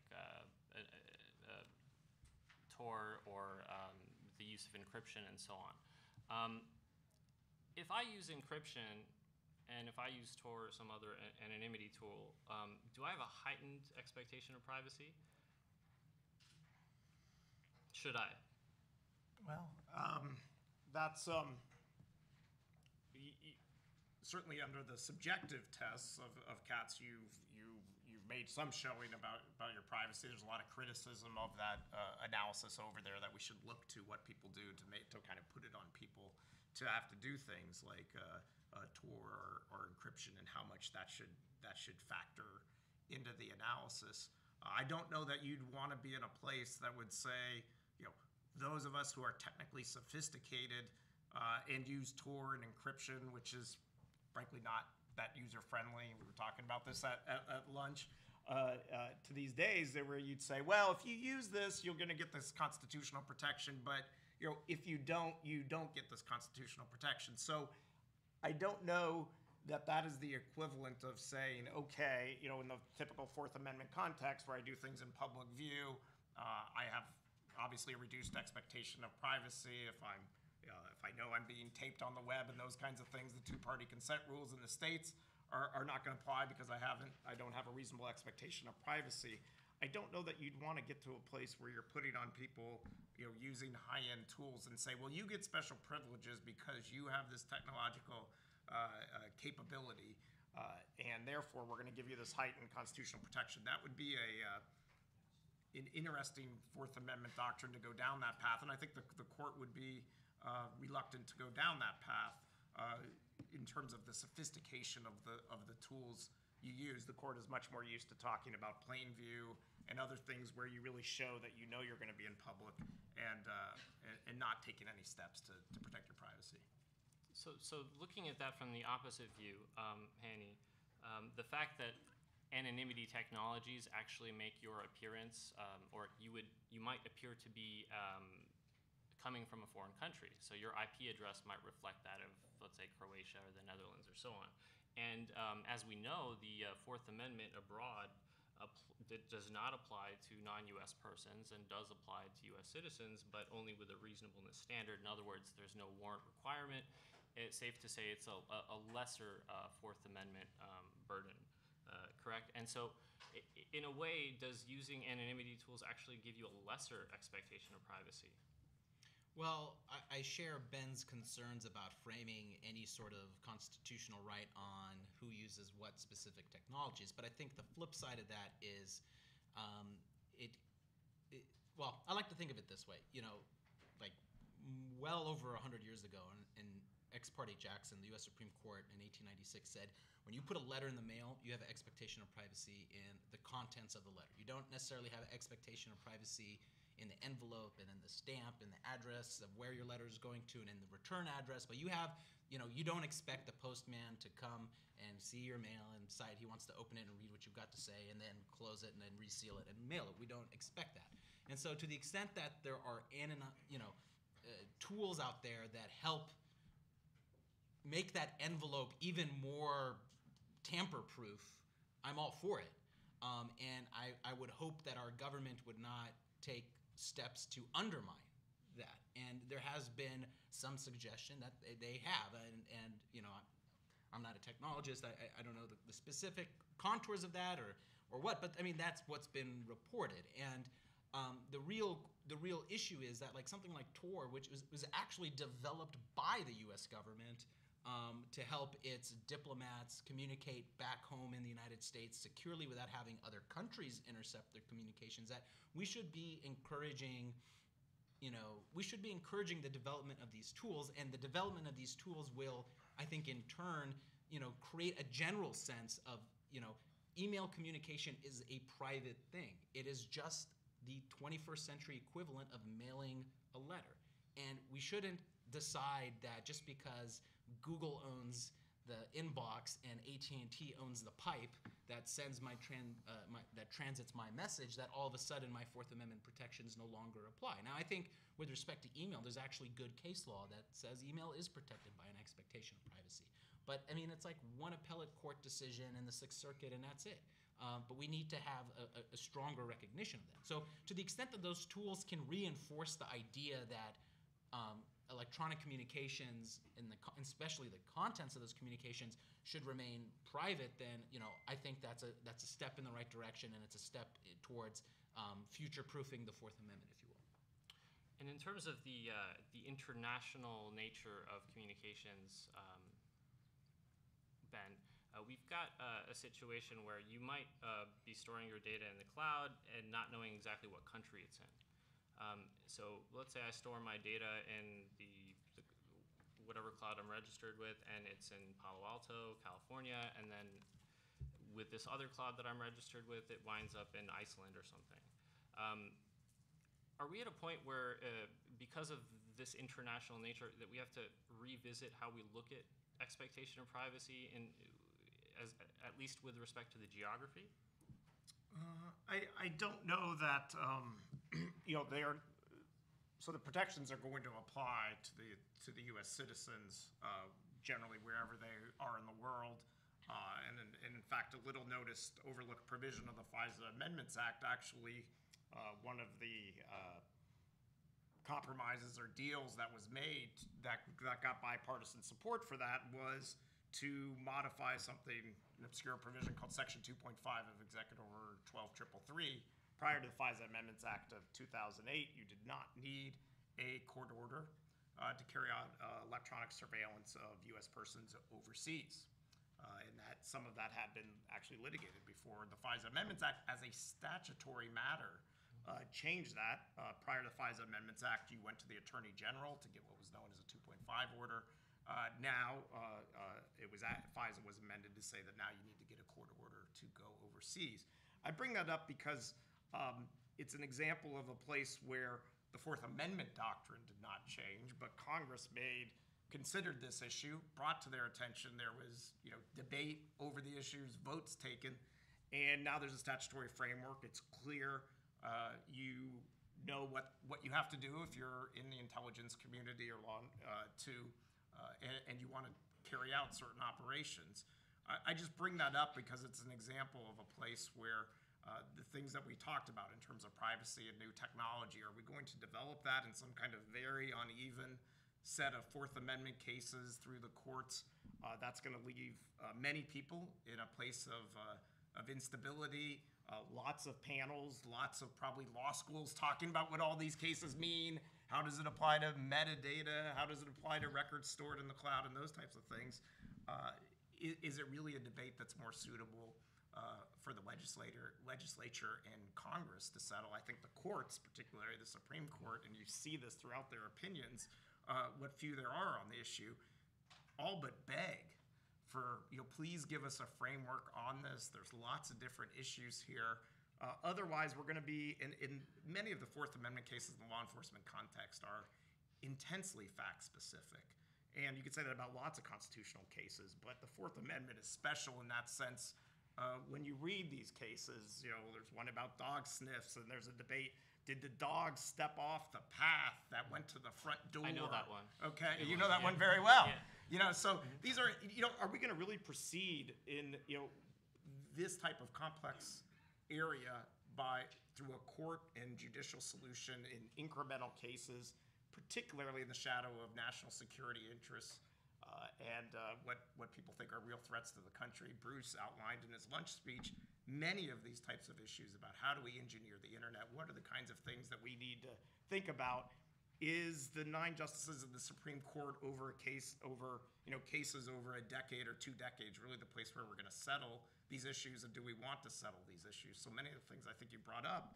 Tor or the use of encryption and so on. If I use encryption and if I use Tor or some other anonymity tool, do I have a heightened expectation of privacy? Should I? Well, that's certainly under the subjective tests of CATS. You've made some showing about your privacy. There's a lot of criticism of that analysis over there that we should look to what people do to kind of put it on people to have to do things like Tor or encryption and how much that should factor into the analysis. I don't know that you'd want to be in a place that would say, those of us who are technically sophisticated and use Tor and encryption, which is frankly not that user-friendly. We were talking about this at lunch. To these days, where you'd say, well, if you use this, you're going to get this constitutional protection, but if you don't get this constitutional protection. So I don't know that is the equivalent of saying, okay, in the typical Fourth Amendment context where I do things in public view, I have obviously a reduced expectation of privacy. If I know I'm being taped on the web and those kinds of things, the two-party consent rules in the states are not going to apply because I don't have a reasonable expectation of privacy. I don't know that you'd want to get to a place where you're putting on people, using high-end tools and say, well, you get special privileges because you have this technological capability, and therefore we're going to give you this heightened constitutional protection. That would be an interesting Fourth Amendment doctrine to go down that path, and I think the court would be reluctant to go down that path in terms of the sophistication of the tools you use. The court is much more used to talking about plain view and other things where you really show that you know you're going to be in public and not taking any steps to protect your privacy. So looking at that from the opposite view, Hanni, the fact that anonymity technologies actually make your appearance, or you might appear to be coming from a foreign country. So your IP address might reflect that of, let's say, Croatia or the Netherlands or so on. And as we know, the Fourth Amendment abroad does not apply to non-U.S. persons and does apply to U.S. citizens, but only with a reasonableness standard. In other words, there's no warrant requirement. It's safe to say it's a lesser Fourth Amendment burden, correct? And so in a way, does using anonymity tools actually give you a lesser expectation of privacy? Well, I share Ben's concerns about framing any sort of constitutional right on who uses what specific technologies, but I think the flip side of that is, well, I like to think of it this way. You know, like well over 100 years ago, in Ex parte Jackson, the U.S. Supreme Court in 1896 said, when you put a letter in the mail, you have an expectation of privacy in the contents of the letter. You don't necessarily have an expectation of privacy in the envelope and in the stamp and the address of where your letter is going to and in the return address, but you have, you know, you don't expect the postman to come and see your mail and decide he wants to open it and read what you've got to say and then close it and then reseal it and mail it. We don't expect that. And so to the extent that there are tools out there that help make that envelope even more tamper-proof, I'm all for it. And I would hope that our government would not take steps to undermine that. And there has been some suggestion that they have. And you know, I'm not a technologist. I don't know the specific contours of that or what, but I mean, that's what's been reported. And the real issue is that like something like Tor, which was actually developed by the U.S. government to help its diplomats communicate back home in the United States securely without having other countries intercept their communications, that we should be encouraging, the development of these tools, and the development of these tools will, I think, in turn, create a general sense of, email communication is a private thing. It is just the 21st century equivalent of mailing a letter. And we shouldn't decide that just because Google owns the inbox and AT&T owns the pipe that sends that transits my message, that all of a sudden my Fourth Amendment protections no longer apply. Now, I think with respect to email, there's actually good case law that says email is protected by an expectation of privacy. But I mean, it's like one appellate court decision in the Sixth Circuit, and that's it. But we need to have a stronger recognition of that. So to the extent that those tools can reinforce the idea that electronic communications, and especially the contents of those communications, should remain private, then I think that's a step in the right direction, and it's a step towards future-proofing the Fourth Amendment, if you will. And in terms of the international nature of communications, Ben, we've got a situation where you might be storing your data in the cloud and not knowing exactly what country it's in. So let's say I store my data in the whatever cloud I'm registered with, and it's in Palo Alto, California, and then with this other cloud that I'm registered with, it winds up in Iceland or something. Are we at a point where, because of this international nature, that we have to revisit how we look at expectation of privacy, at least with respect to the geography? I don't know that they are. So the protections are going to apply to the U.S. citizens generally wherever they are in the world, and in fact, a little noticed, overlooked provision of the FISA Amendments Act actually, one of the compromises or deals that was made that got bipartisan support for that was to modify something, an obscure provision called Section 2.5 of Executive Order 12333. Prior to the FISA Amendments Act of 2008, you did not need a court order to carry out electronic surveillance of U.S. persons overseas. And that some of that had been actually litigated before the FISA Amendments Act as a statutory matter changed that. Prior to the FISA Amendments Act, you went to the Attorney General to get what was known as a 2.5 order. FISA was amended to say that now you need to get a court order to go overseas. I bring that up because it's an example of a place where the Fourth Amendment doctrine did not change, but Congress considered this issue, brought to their attention. There was debate over the issues, votes taken, and now there's a statutory framework. It's clear. You know what you have to do if you're in the intelligence community or and you want to carry out certain operations. I just bring that up because it's an example of a place where the things that we talked about in terms of privacy and new technology, are we going to develop that in some kind of very uneven set of Fourth Amendment cases through the courts? That's going to leave many people in a place of instability. Lots of panels, lots of probably law schools talking about what all these cases mean. How does it apply to metadata? How does it apply to records stored in the cloud and those types of things? Is it really a debate that's more suitable for the legislature and Congress to settle? I think the courts, particularly the Supreme Court, and you see this throughout their opinions, what few there are on the issue, all but beg for, please give us a framework on this. There's lots of different issues here. Otherwise, we're going to be, in many of the Fourth Amendment cases in the law enforcement context are intensely fact-specific. And you could say that about lots of constitutional cases, but the Fourth Amendment is special in that sense. When you read these cases, there's one about dog sniffs, and there's a debate. Did the dog step off the path that went to the front door? I know that one. Okay, you know that one very well. Yeah. So these are, are we going to really proceed in, this type of complex area through a court and judicial solution in incremental cases, particularly in the shadow of national security interests and what people think are real threats to the country? Bruce outlined in his lunch speech many of these types of issues about how do we engineer the internet? What are the kinds of things that we need to think about? Is the 9 justices of the Supreme Court over cases over a decade or 2 decades really the place where we're going to settle these issues, and do we want to settle these issues? So many of the things I think you brought up,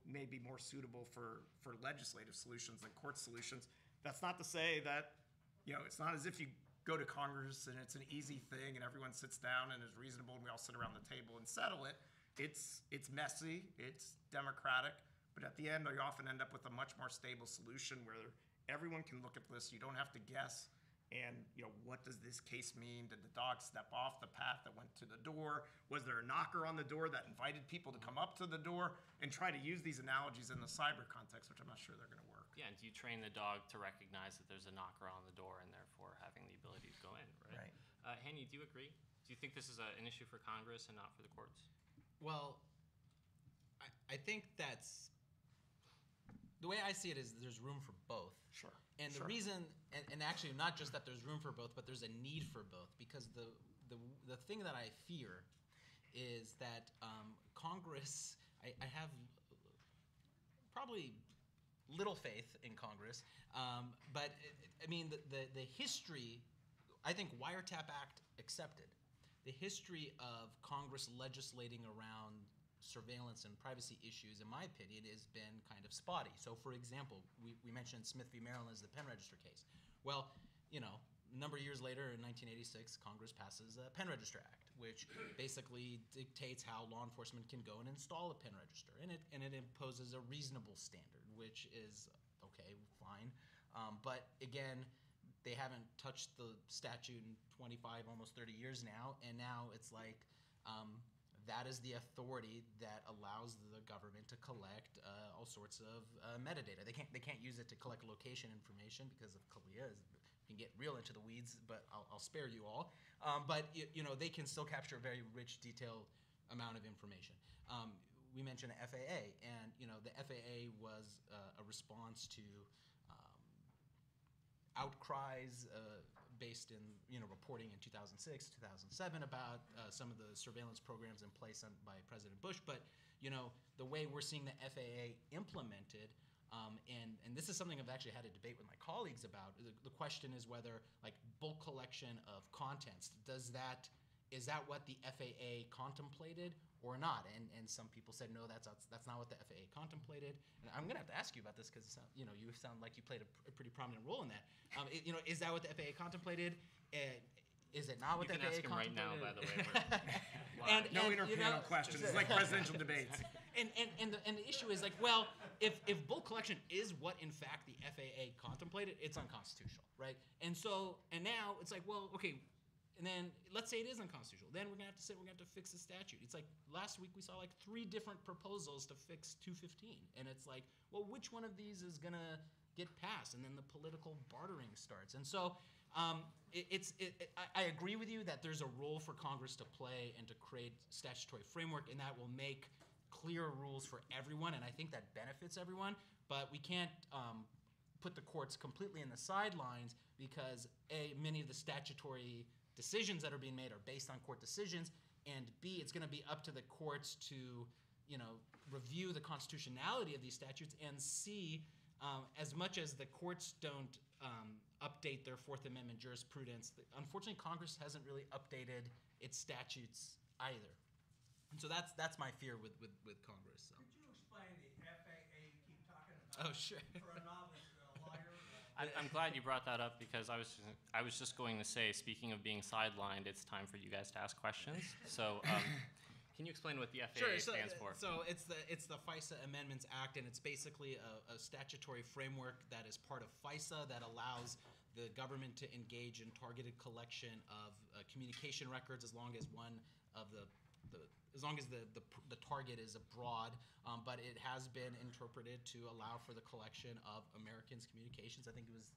may be more suitable for legislative solutions than court solutions. That's not to say that, it's not as if you go to Congress and it's an easy thing and everyone sits down and is reasonable and we all sit around the table and settle it. It's messy, it's democratic, but at the end you often end up with a much more stable solution where everyone can look at this. You don't have to guess. And what does this case mean? Did the dog step off the path that went to the door? Was there a knocker on the door that invited people to come up to the door? And try to use these analogies in the cyber context, which I'm not sure they're going to work. Yeah, and do you train the dog to recognize that there's a knocker on the door and therefore having the ability to go in, right? Hanni, do you agree? Do you think this is an issue for Congress and not for the courts? Well, I think that's the way I see it is there's room for both. Sure. And the reason, and actually not just that there's room for both, but there's a need for both, because the thing that I fear is that Congress, I have probably little faith in Congress, but the history, I think Wiretap Act accepted, the history of Congress legislating around surveillance and privacy issues, in my opinion, has been kind of spotty. So, for example, we mentioned Smith v. Maryland as the pen register case. Well, a number of years later, in 1986, Congress passes a Pen Register Act, which basically dictates how law enforcement can go and install a pen register, and it imposes a reasonable standard, which is okay, fine. But again, they haven't touched the statute in 25, almost 30 years now, and now it's like that is the authority that allows the government to collect all sorts of metadata. They can't use it to collect location information because of CALEA. Can get real into the weeds, but I'll spare you all. But they can still capture a very rich, detailed amount of information. We mentioned the FAA, and the FAA was a response to outcries based in reporting in 2006, 2007 about some of the surveillance programs in place by President Bush. But the way we're seeing the FAA implemented, and this is something I've actually had a debate with my colleagues about. The question is whether bulk collection of contents, is that what the FAA contemplated, or not. And some people said, no, that's not what the FAA contemplated. And I'm going to have to ask you about this because, you sound like you played a pretty prominent role in that. Is that what the FAA contemplated? Is it not what the FAA contemplated? You can ask him right now, by the way. No interpanel questions. It's like presidential debates. And the issue is like, well, if bull collection is what in fact the FAA contemplated, it's unconstitutional, right? And now it's like, well, okay, and then let's say it is unconstitutional. Then we're gonna have to fix the statute. It's like last week we saw like 3 different proposals to fix 215, and it's like, well, which one of these is gonna get passed? And then the political bartering starts. And so I agree with you that there's a role for Congress to play and to create statutory framework, and that will make clear rules for everyone, and I think that benefits everyone. But we can't put the courts completely in the sidelines because many of the statutory decisions that are being made are based on court decisions, and B, it's going to be up to the courts to, review the constitutionality of these statutes, and C, as much as the courts don't update their Fourth Amendment jurisprudence, unfortunately, Congress hasn't really updated its statutes either, and so that's my fear with Congress. So. Could you explain the FAA keep talking about? Oh, sure. For a novice lawyer. I'm glad you brought that up because I was just going to say, speaking of being sidelined, it's time for you guys to ask questions. So, can you explain what the FAA stands for? So it's the FISA Amendments Act, and it's basically a statutory framework that is part of FISA that allows the government to engage in targeted collection of communication records as long as the target is abroad, but it has been interpreted to allow for the collection of Americans' communications. I think it was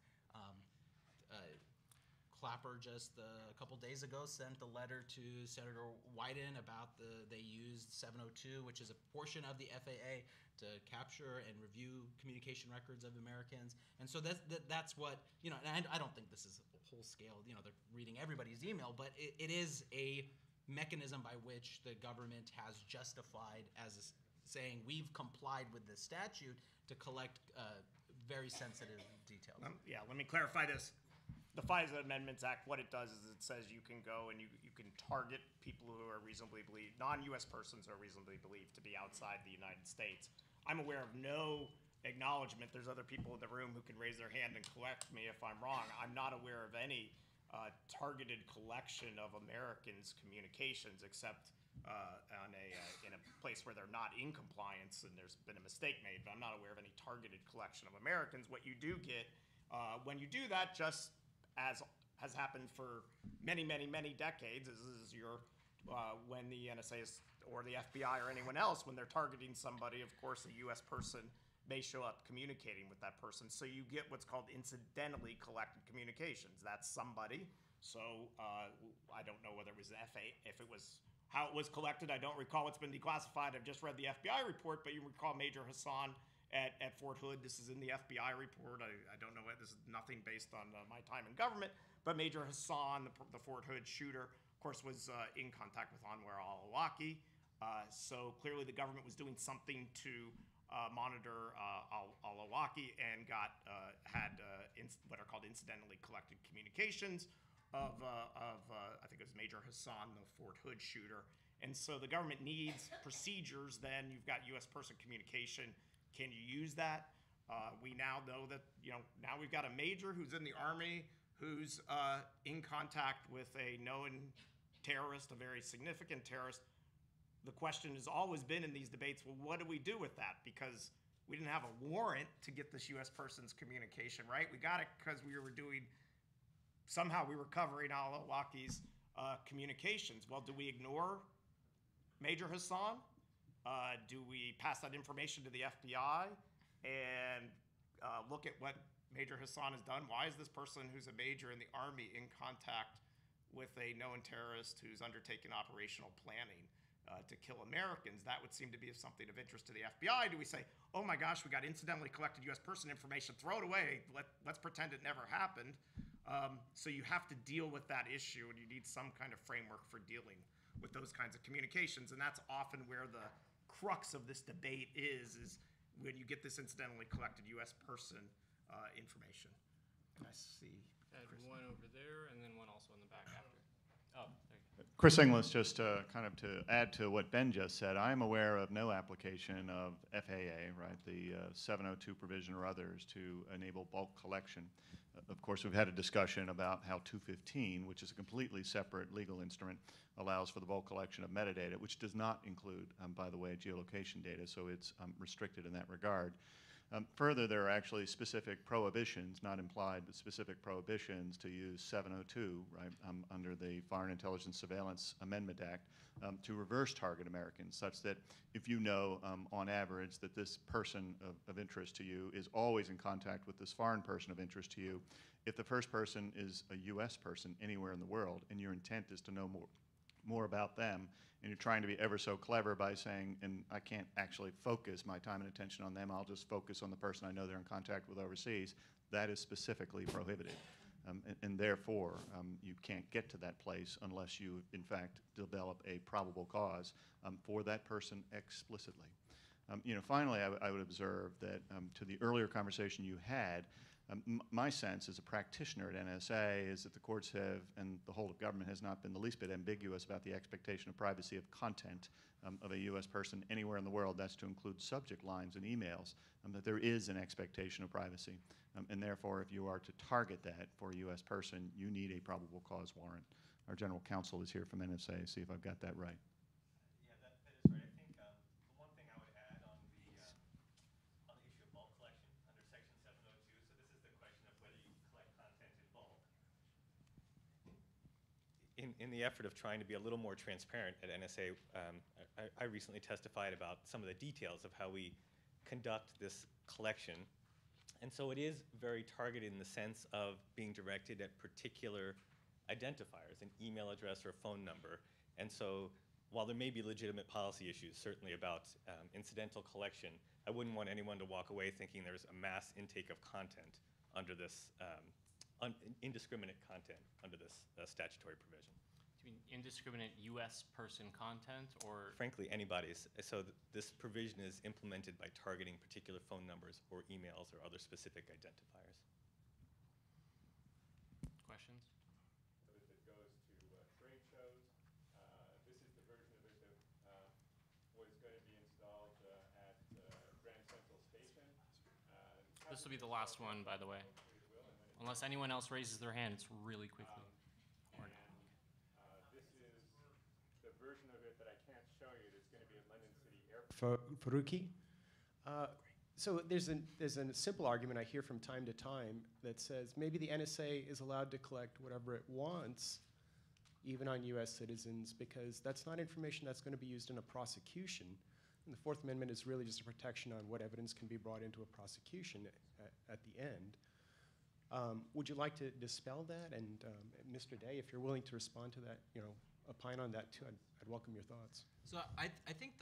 Clapper just a couple days ago sent a letter to Senator Wyden about they used 702, which is a portion of the FAA, to capture and review communication records of Americans. And so that's what, and I don't think this is whole scale, they're reading everybody's email, but it is a mechanism by which the government has justified as saying we've complied with the statute to collect very sensitive details. Let me clarify this. The FISA Amendments Act, what it does is it says you can go and you can target people who are reasonably believed, non-U.S. persons who are reasonably believed to be outside the United States. I'm aware of no acknowledgement. There's other people in the room who can raise their hand and correct me if I'm wrong. I'm not aware of any targeted collection of Americans' communications except in a place where they're not in compliance and there's been a mistake made, but I'm not aware of any targeted collection of Americans. What you do get when you do that, just as has happened for many, many, many decades, is when the NSA or the FBI or anyone else, when they're targeting somebody, of course, a U.S. person may show up communicating with that person. So you get what's called incidentally collected communications. That's somebody. So I don't know whether it was the FAA, how it was collected. I don't recall. It's been declassified. I've just read the FBI report, but you recall Major Hassan at Fort Hood. This is in the FBI report. I don't know. This is nothing based on my time in government. But Major Hassan, the Fort Hood shooter, of course, was in contact with Anwar al-Awlaki. So clearly the government was doing something to monitor al-Awlaki and had what are called incidentally collected communications of I think it was Major Hassan, the Fort Hood shooter. And so the government needs procedures. Then you've got U.S. person communication. Can you use that? We now know that, now we've got a major who's in the Army who's in contact with a known terrorist, a very significant terrorist. The question has always been in these debates, well, what do we do with that? Because we didn't have a warrant to get this U.S. person's communication, right? We got it because somehow we were covering al-Awlaki's communications. Well, do we ignore Major Hassan? Do we pass that information to the FBI and look at what Major Hassan has done? Why is this person who's a major in the Army in contact with a known terrorist who's undertaking operational planning to kill Americans? That would seem to be something of interest to the FBI. Do we say, oh my gosh, we got incidentally collected U.S. person information, throw it away, let's pretend it never happened? So you have to deal with that issue, and you need some kind of framework for dealing with those kinds of communications. And that's often where the crux of this debate is when you get this incidentally collected U.S. person information. And I see I had one over there and then one also in the back after. Oh, there you go. Chris Inglis, just to add to what Ben just said, I'm aware of no application of FAA, right, the 702 provision or others to enable bulk collection. Of course, we've had a discussion about how 215, which is a completely separate legal instrument, allows for the bulk collection of metadata, which does not include, by the way, geolocation data, so it's restricted in that regard. Further, there are actually specific prohibitions, not implied, but specific prohibitions to use 702, right, under the Foreign Intelligence Surveillance Amendment Act to reverse target Americans, such that if you know on average that this person of interest to you is always in contact with this foreign person of interest to you, if the first person is a U.S. person anywhere in the world and your intent is to know more about them, and you're trying to be ever so clever by saying, and I can't actually focus my time and attention on them, I'll just focus on the person I know they're in contact with overseas, that is specifically prohibited. And therefore, you can't get to that place unless you, in fact, develop a probable cause for that person explicitly. Finally, I would observe that to the earlier conversation you had, my sense as a practitioner at NSA is that the courts have, and the whole of government has not been the least bit ambiguous about the expectation of privacy of content of a U.S. person anywhere in the world. That's to include subject lines and emails, that there is an expectation of privacy. And therefore, if you are to target that for a U.S. person, you need a probable cause warrant. Our general counsel is here from NSA, see if I've got that right. Yeah, that is right. I think the one thing I would add on the issue of bulk collection under Section 702, so this is the question of whether you collect content in bulk. In the effort of trying to be a little more transparent at NSA, I recently testified about some of the details of how we conduct this collection. And so it is very targeted in the sense of being directed at particular identifiers, an email address or a phone number. And so while there may be legitimate policy issues, certainly about incidental collection, I wouldn't want anyone to walk away thinking there's a mass intake of content under this, indiscriminate content under this statutory provision. Do you mean indiscriminate U.S. person content, or? Frankly, anybody's. So this provision is implemented by targeting particular phone numbers or emails or other specific identifiers. Questions? So if it goes to trade shows, this is the version of it that was going to be installed at Grand Central Station. This will be the last one, by the way. Unless anyone else raises their hand, it's really quickly. This is the version of it that I can't show you that's going to be at London City Airport. Fakhoury. So there's a simple argument I hear from time to time that says maybe the NSA is allowed to collect whatever it wants, even on U.S. citizens, because that's not information that's going to be used in a prosecution. And the Fourth Amendment is really just a protection on what evidence can be brought into a prosecution at the end. Would you like to dispel that? And Mr. Day, if you're willing to respond to that, opine on that too, I'd welcome your thoughts. So I think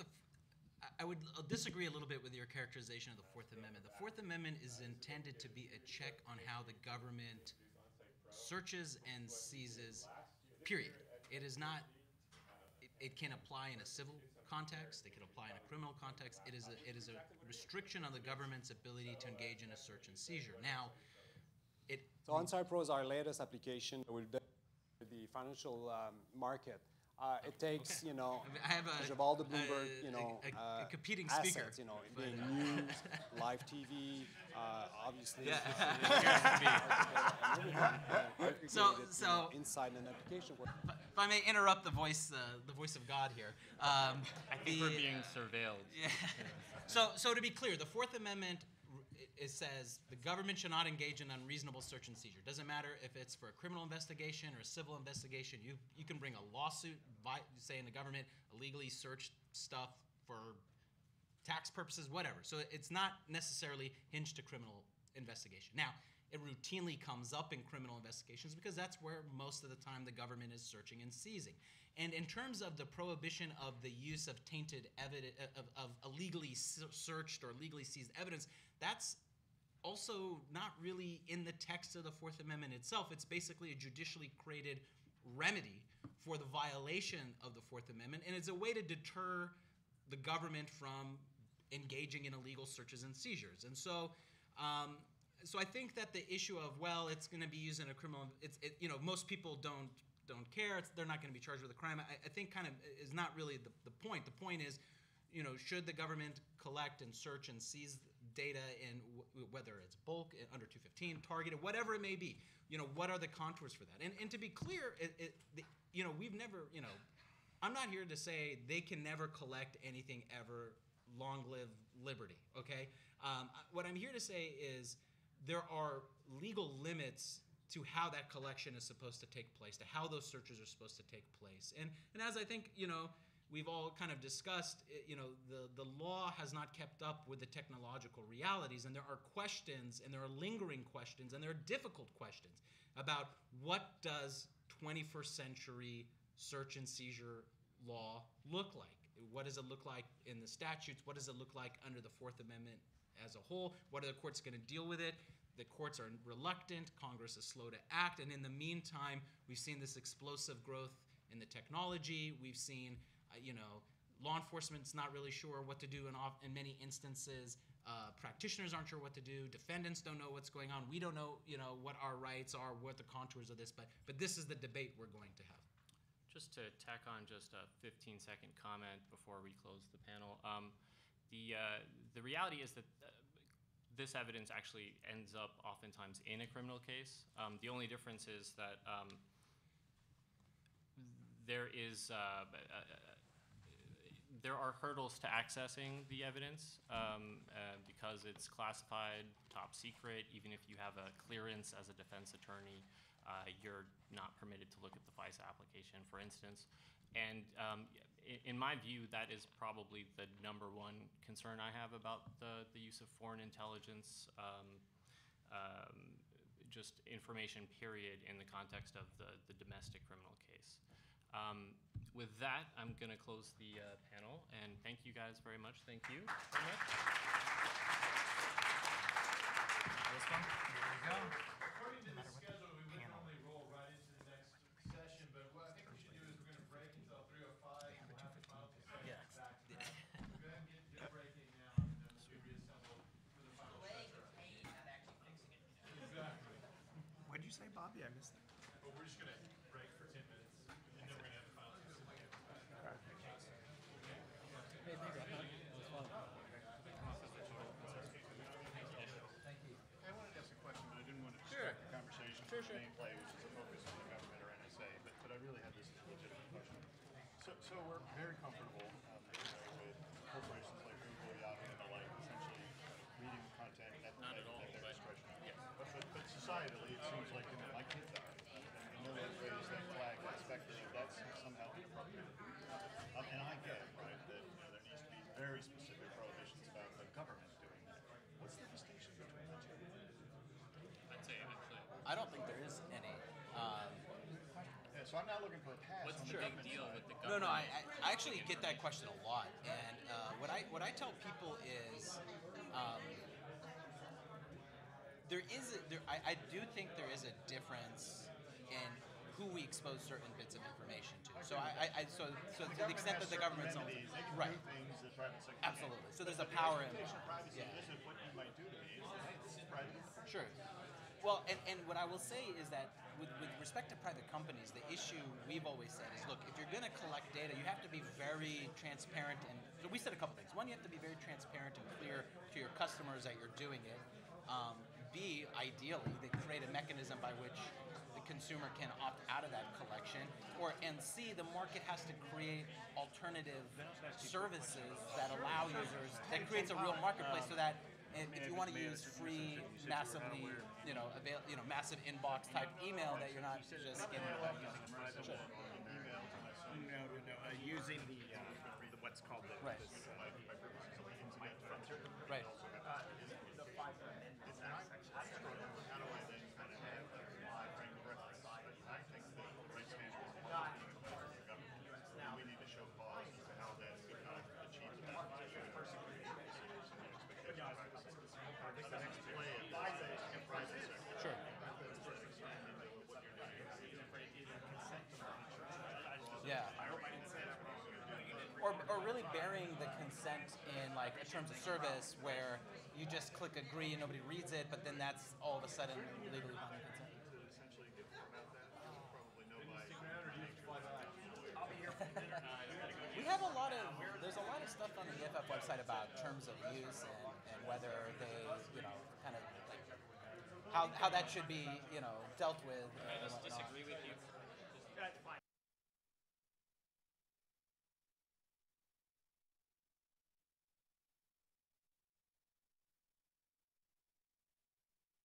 I would disagree a little bit with your characterization of the Fourth Amendment. The Fourth Amendment is intended to be a check on how the government searches and seizes, period. It is not, it can apply in a civil context, it can apply in a criminal context. It is a restriction on the government's ability to engage in a search and seizure. Now, so OnSite Pro is our latest application with the financial market. It takes, I have of all the Bloomberg, a competing assets, speaker. being news, live TV, obviously. So inside an application. If I may interrupt the voice of God here. I think we're being surveilled. Yeah. So to be clear, the Fourth Amendment, it says the government should not engage in unreasonable search and seizure. Doesn't matter if it's for a criminal investigation or a civil investigation. You can bring a lawsuit saying the government illegally searched stuff for tax purposes, whatever. So it's not necessarily hinged to criminal investigation. Now, it routinely comes up in criminal investigations because that's where most of the time the government is searching and seizing. And in terms of the prohibition of the use of tainted evidence, of illegally searched or legally seized evidence, that's also not really in the text of the Fourth Amendment itself. It's basically a judicially created remedy for the violation of the Fourth Amendment, and it's a way to deter the government from engaging in illegal searches and seizures. And so I think that the issue of, well, it's going to be used in a criminal, most people don't don't care. They're not going to be charged with a crime. I think kind of is not really the point. The point is, should the government collect and search and seize data in whether it's bulk, under 215, targeted, whatever it may be? What are the contours for that? And to be clear, we've never, I'm not here to say they can never collect anything ever. Long live liberty, okay? What I'm here to say is there are legal limits to how that collection is supposed to take place, to how those searches are supposed to take place. And as I think, we've all kind of discussed, the law has not kept up with the technological realities, and there are questions, and there are lingering questions, and there are difficult questions about what does 21st century search and seizure law look like? What does it look like in the statutes? What does it look like under the Fourth Amendment as a whole? What are the courts going to deal with it? The courts are reluctant. Congress is slow to act. And in the meantime, we've seen this explosive growth in the technology. We've seen, law enforcement's not really sure what to do in many instances. Practitioners aren't sure what to do. Defendants don't know what's going on. We don't know, what our rights are, what the contours of this. But this is the debate we're going to have. Just to tack on just a 15-second comment before we close the panel, the reality is that this evidence actually ends up oftentimes in a criminal case. The only difference is that there are hurdles to accessing the evidence because it's classified, top secret. Even if you have a clearance as a defense attorney, you're not permitted to look at the FISA application, for instance. And in my view, that is probably the number one concern I have about the use of foreign intelligence, just information, period, in the context of the domestic criminal case. With that, I'm going to close the panel, and thank you guys very much. Thank you very much. That was fun. Here we go. According to the schedule, we would normally roll right into the next session, but what I think we should do is we're going to break until 3:05. We'll have the final discussion back to back. Go ahead and get breaking now, and then we'll reassemble for the final session. Exactly. What did you say, Bobby? I missed that. But we're just going to break for 10 minutes, and then we're going to have the final discussion. I wanted to ask a question, but I didn't want to distract the conversation from the main play, which is a focus on the government or NSA, but I really had this legitimate question. So we're very comfortable with corporations like Google, Yahoo, and the like, essentially reading the content at their discretion. But societally, it seems like my kids are. In other words, raise that flag, that specter, that's somehow inappropriate. And I get, right, that there needs to be very specific prohibitions about the government doing that. What's the distinction between the two? I'd say actually. I don't think there is any. So I'm not looking for a pass on the government Deal side. with the government. No, I actually get that question a lot, and what I tell people is, I do think there is a difference in who we expose certain bits of information to. So so to the extent that the government's on, They can right, do things that private sector absolutely. So there's a power in privacy. yeah. This is what you might do to me. It's private information. Sure. Well, and what I will say is that with respect to private companies, the issue we've always said is, look, if you're going to collect data, you have to be very transparent. And so we said a couple things. One, you have to be very transparent and clear to your customers that you're doing it. B, ideally, they create a mechanism by which the consumer can opt out of that collection. And C, the market has to create alternative services that allow users, that creates a real marketplace so that if you want to use free, massively, massive inbox type email, that you're not just getting No. Using the what's called the right. Right. The FISA amendment. How do I then kind of have my frame of reference? I think that the right standard is the government. And we need to show cause as to how that achieves that. The next play at FISA is in private sector. Sure. Yeah. Or really burying the consent in like a terms of service where you just click agree and nobody reads it, but then that's all of a sudden legally binding consent. Essentially get about that, probably know by EFF website about terms of use and whether they, kind of like how that should be, dealt with. Does disagree with you? That's fine.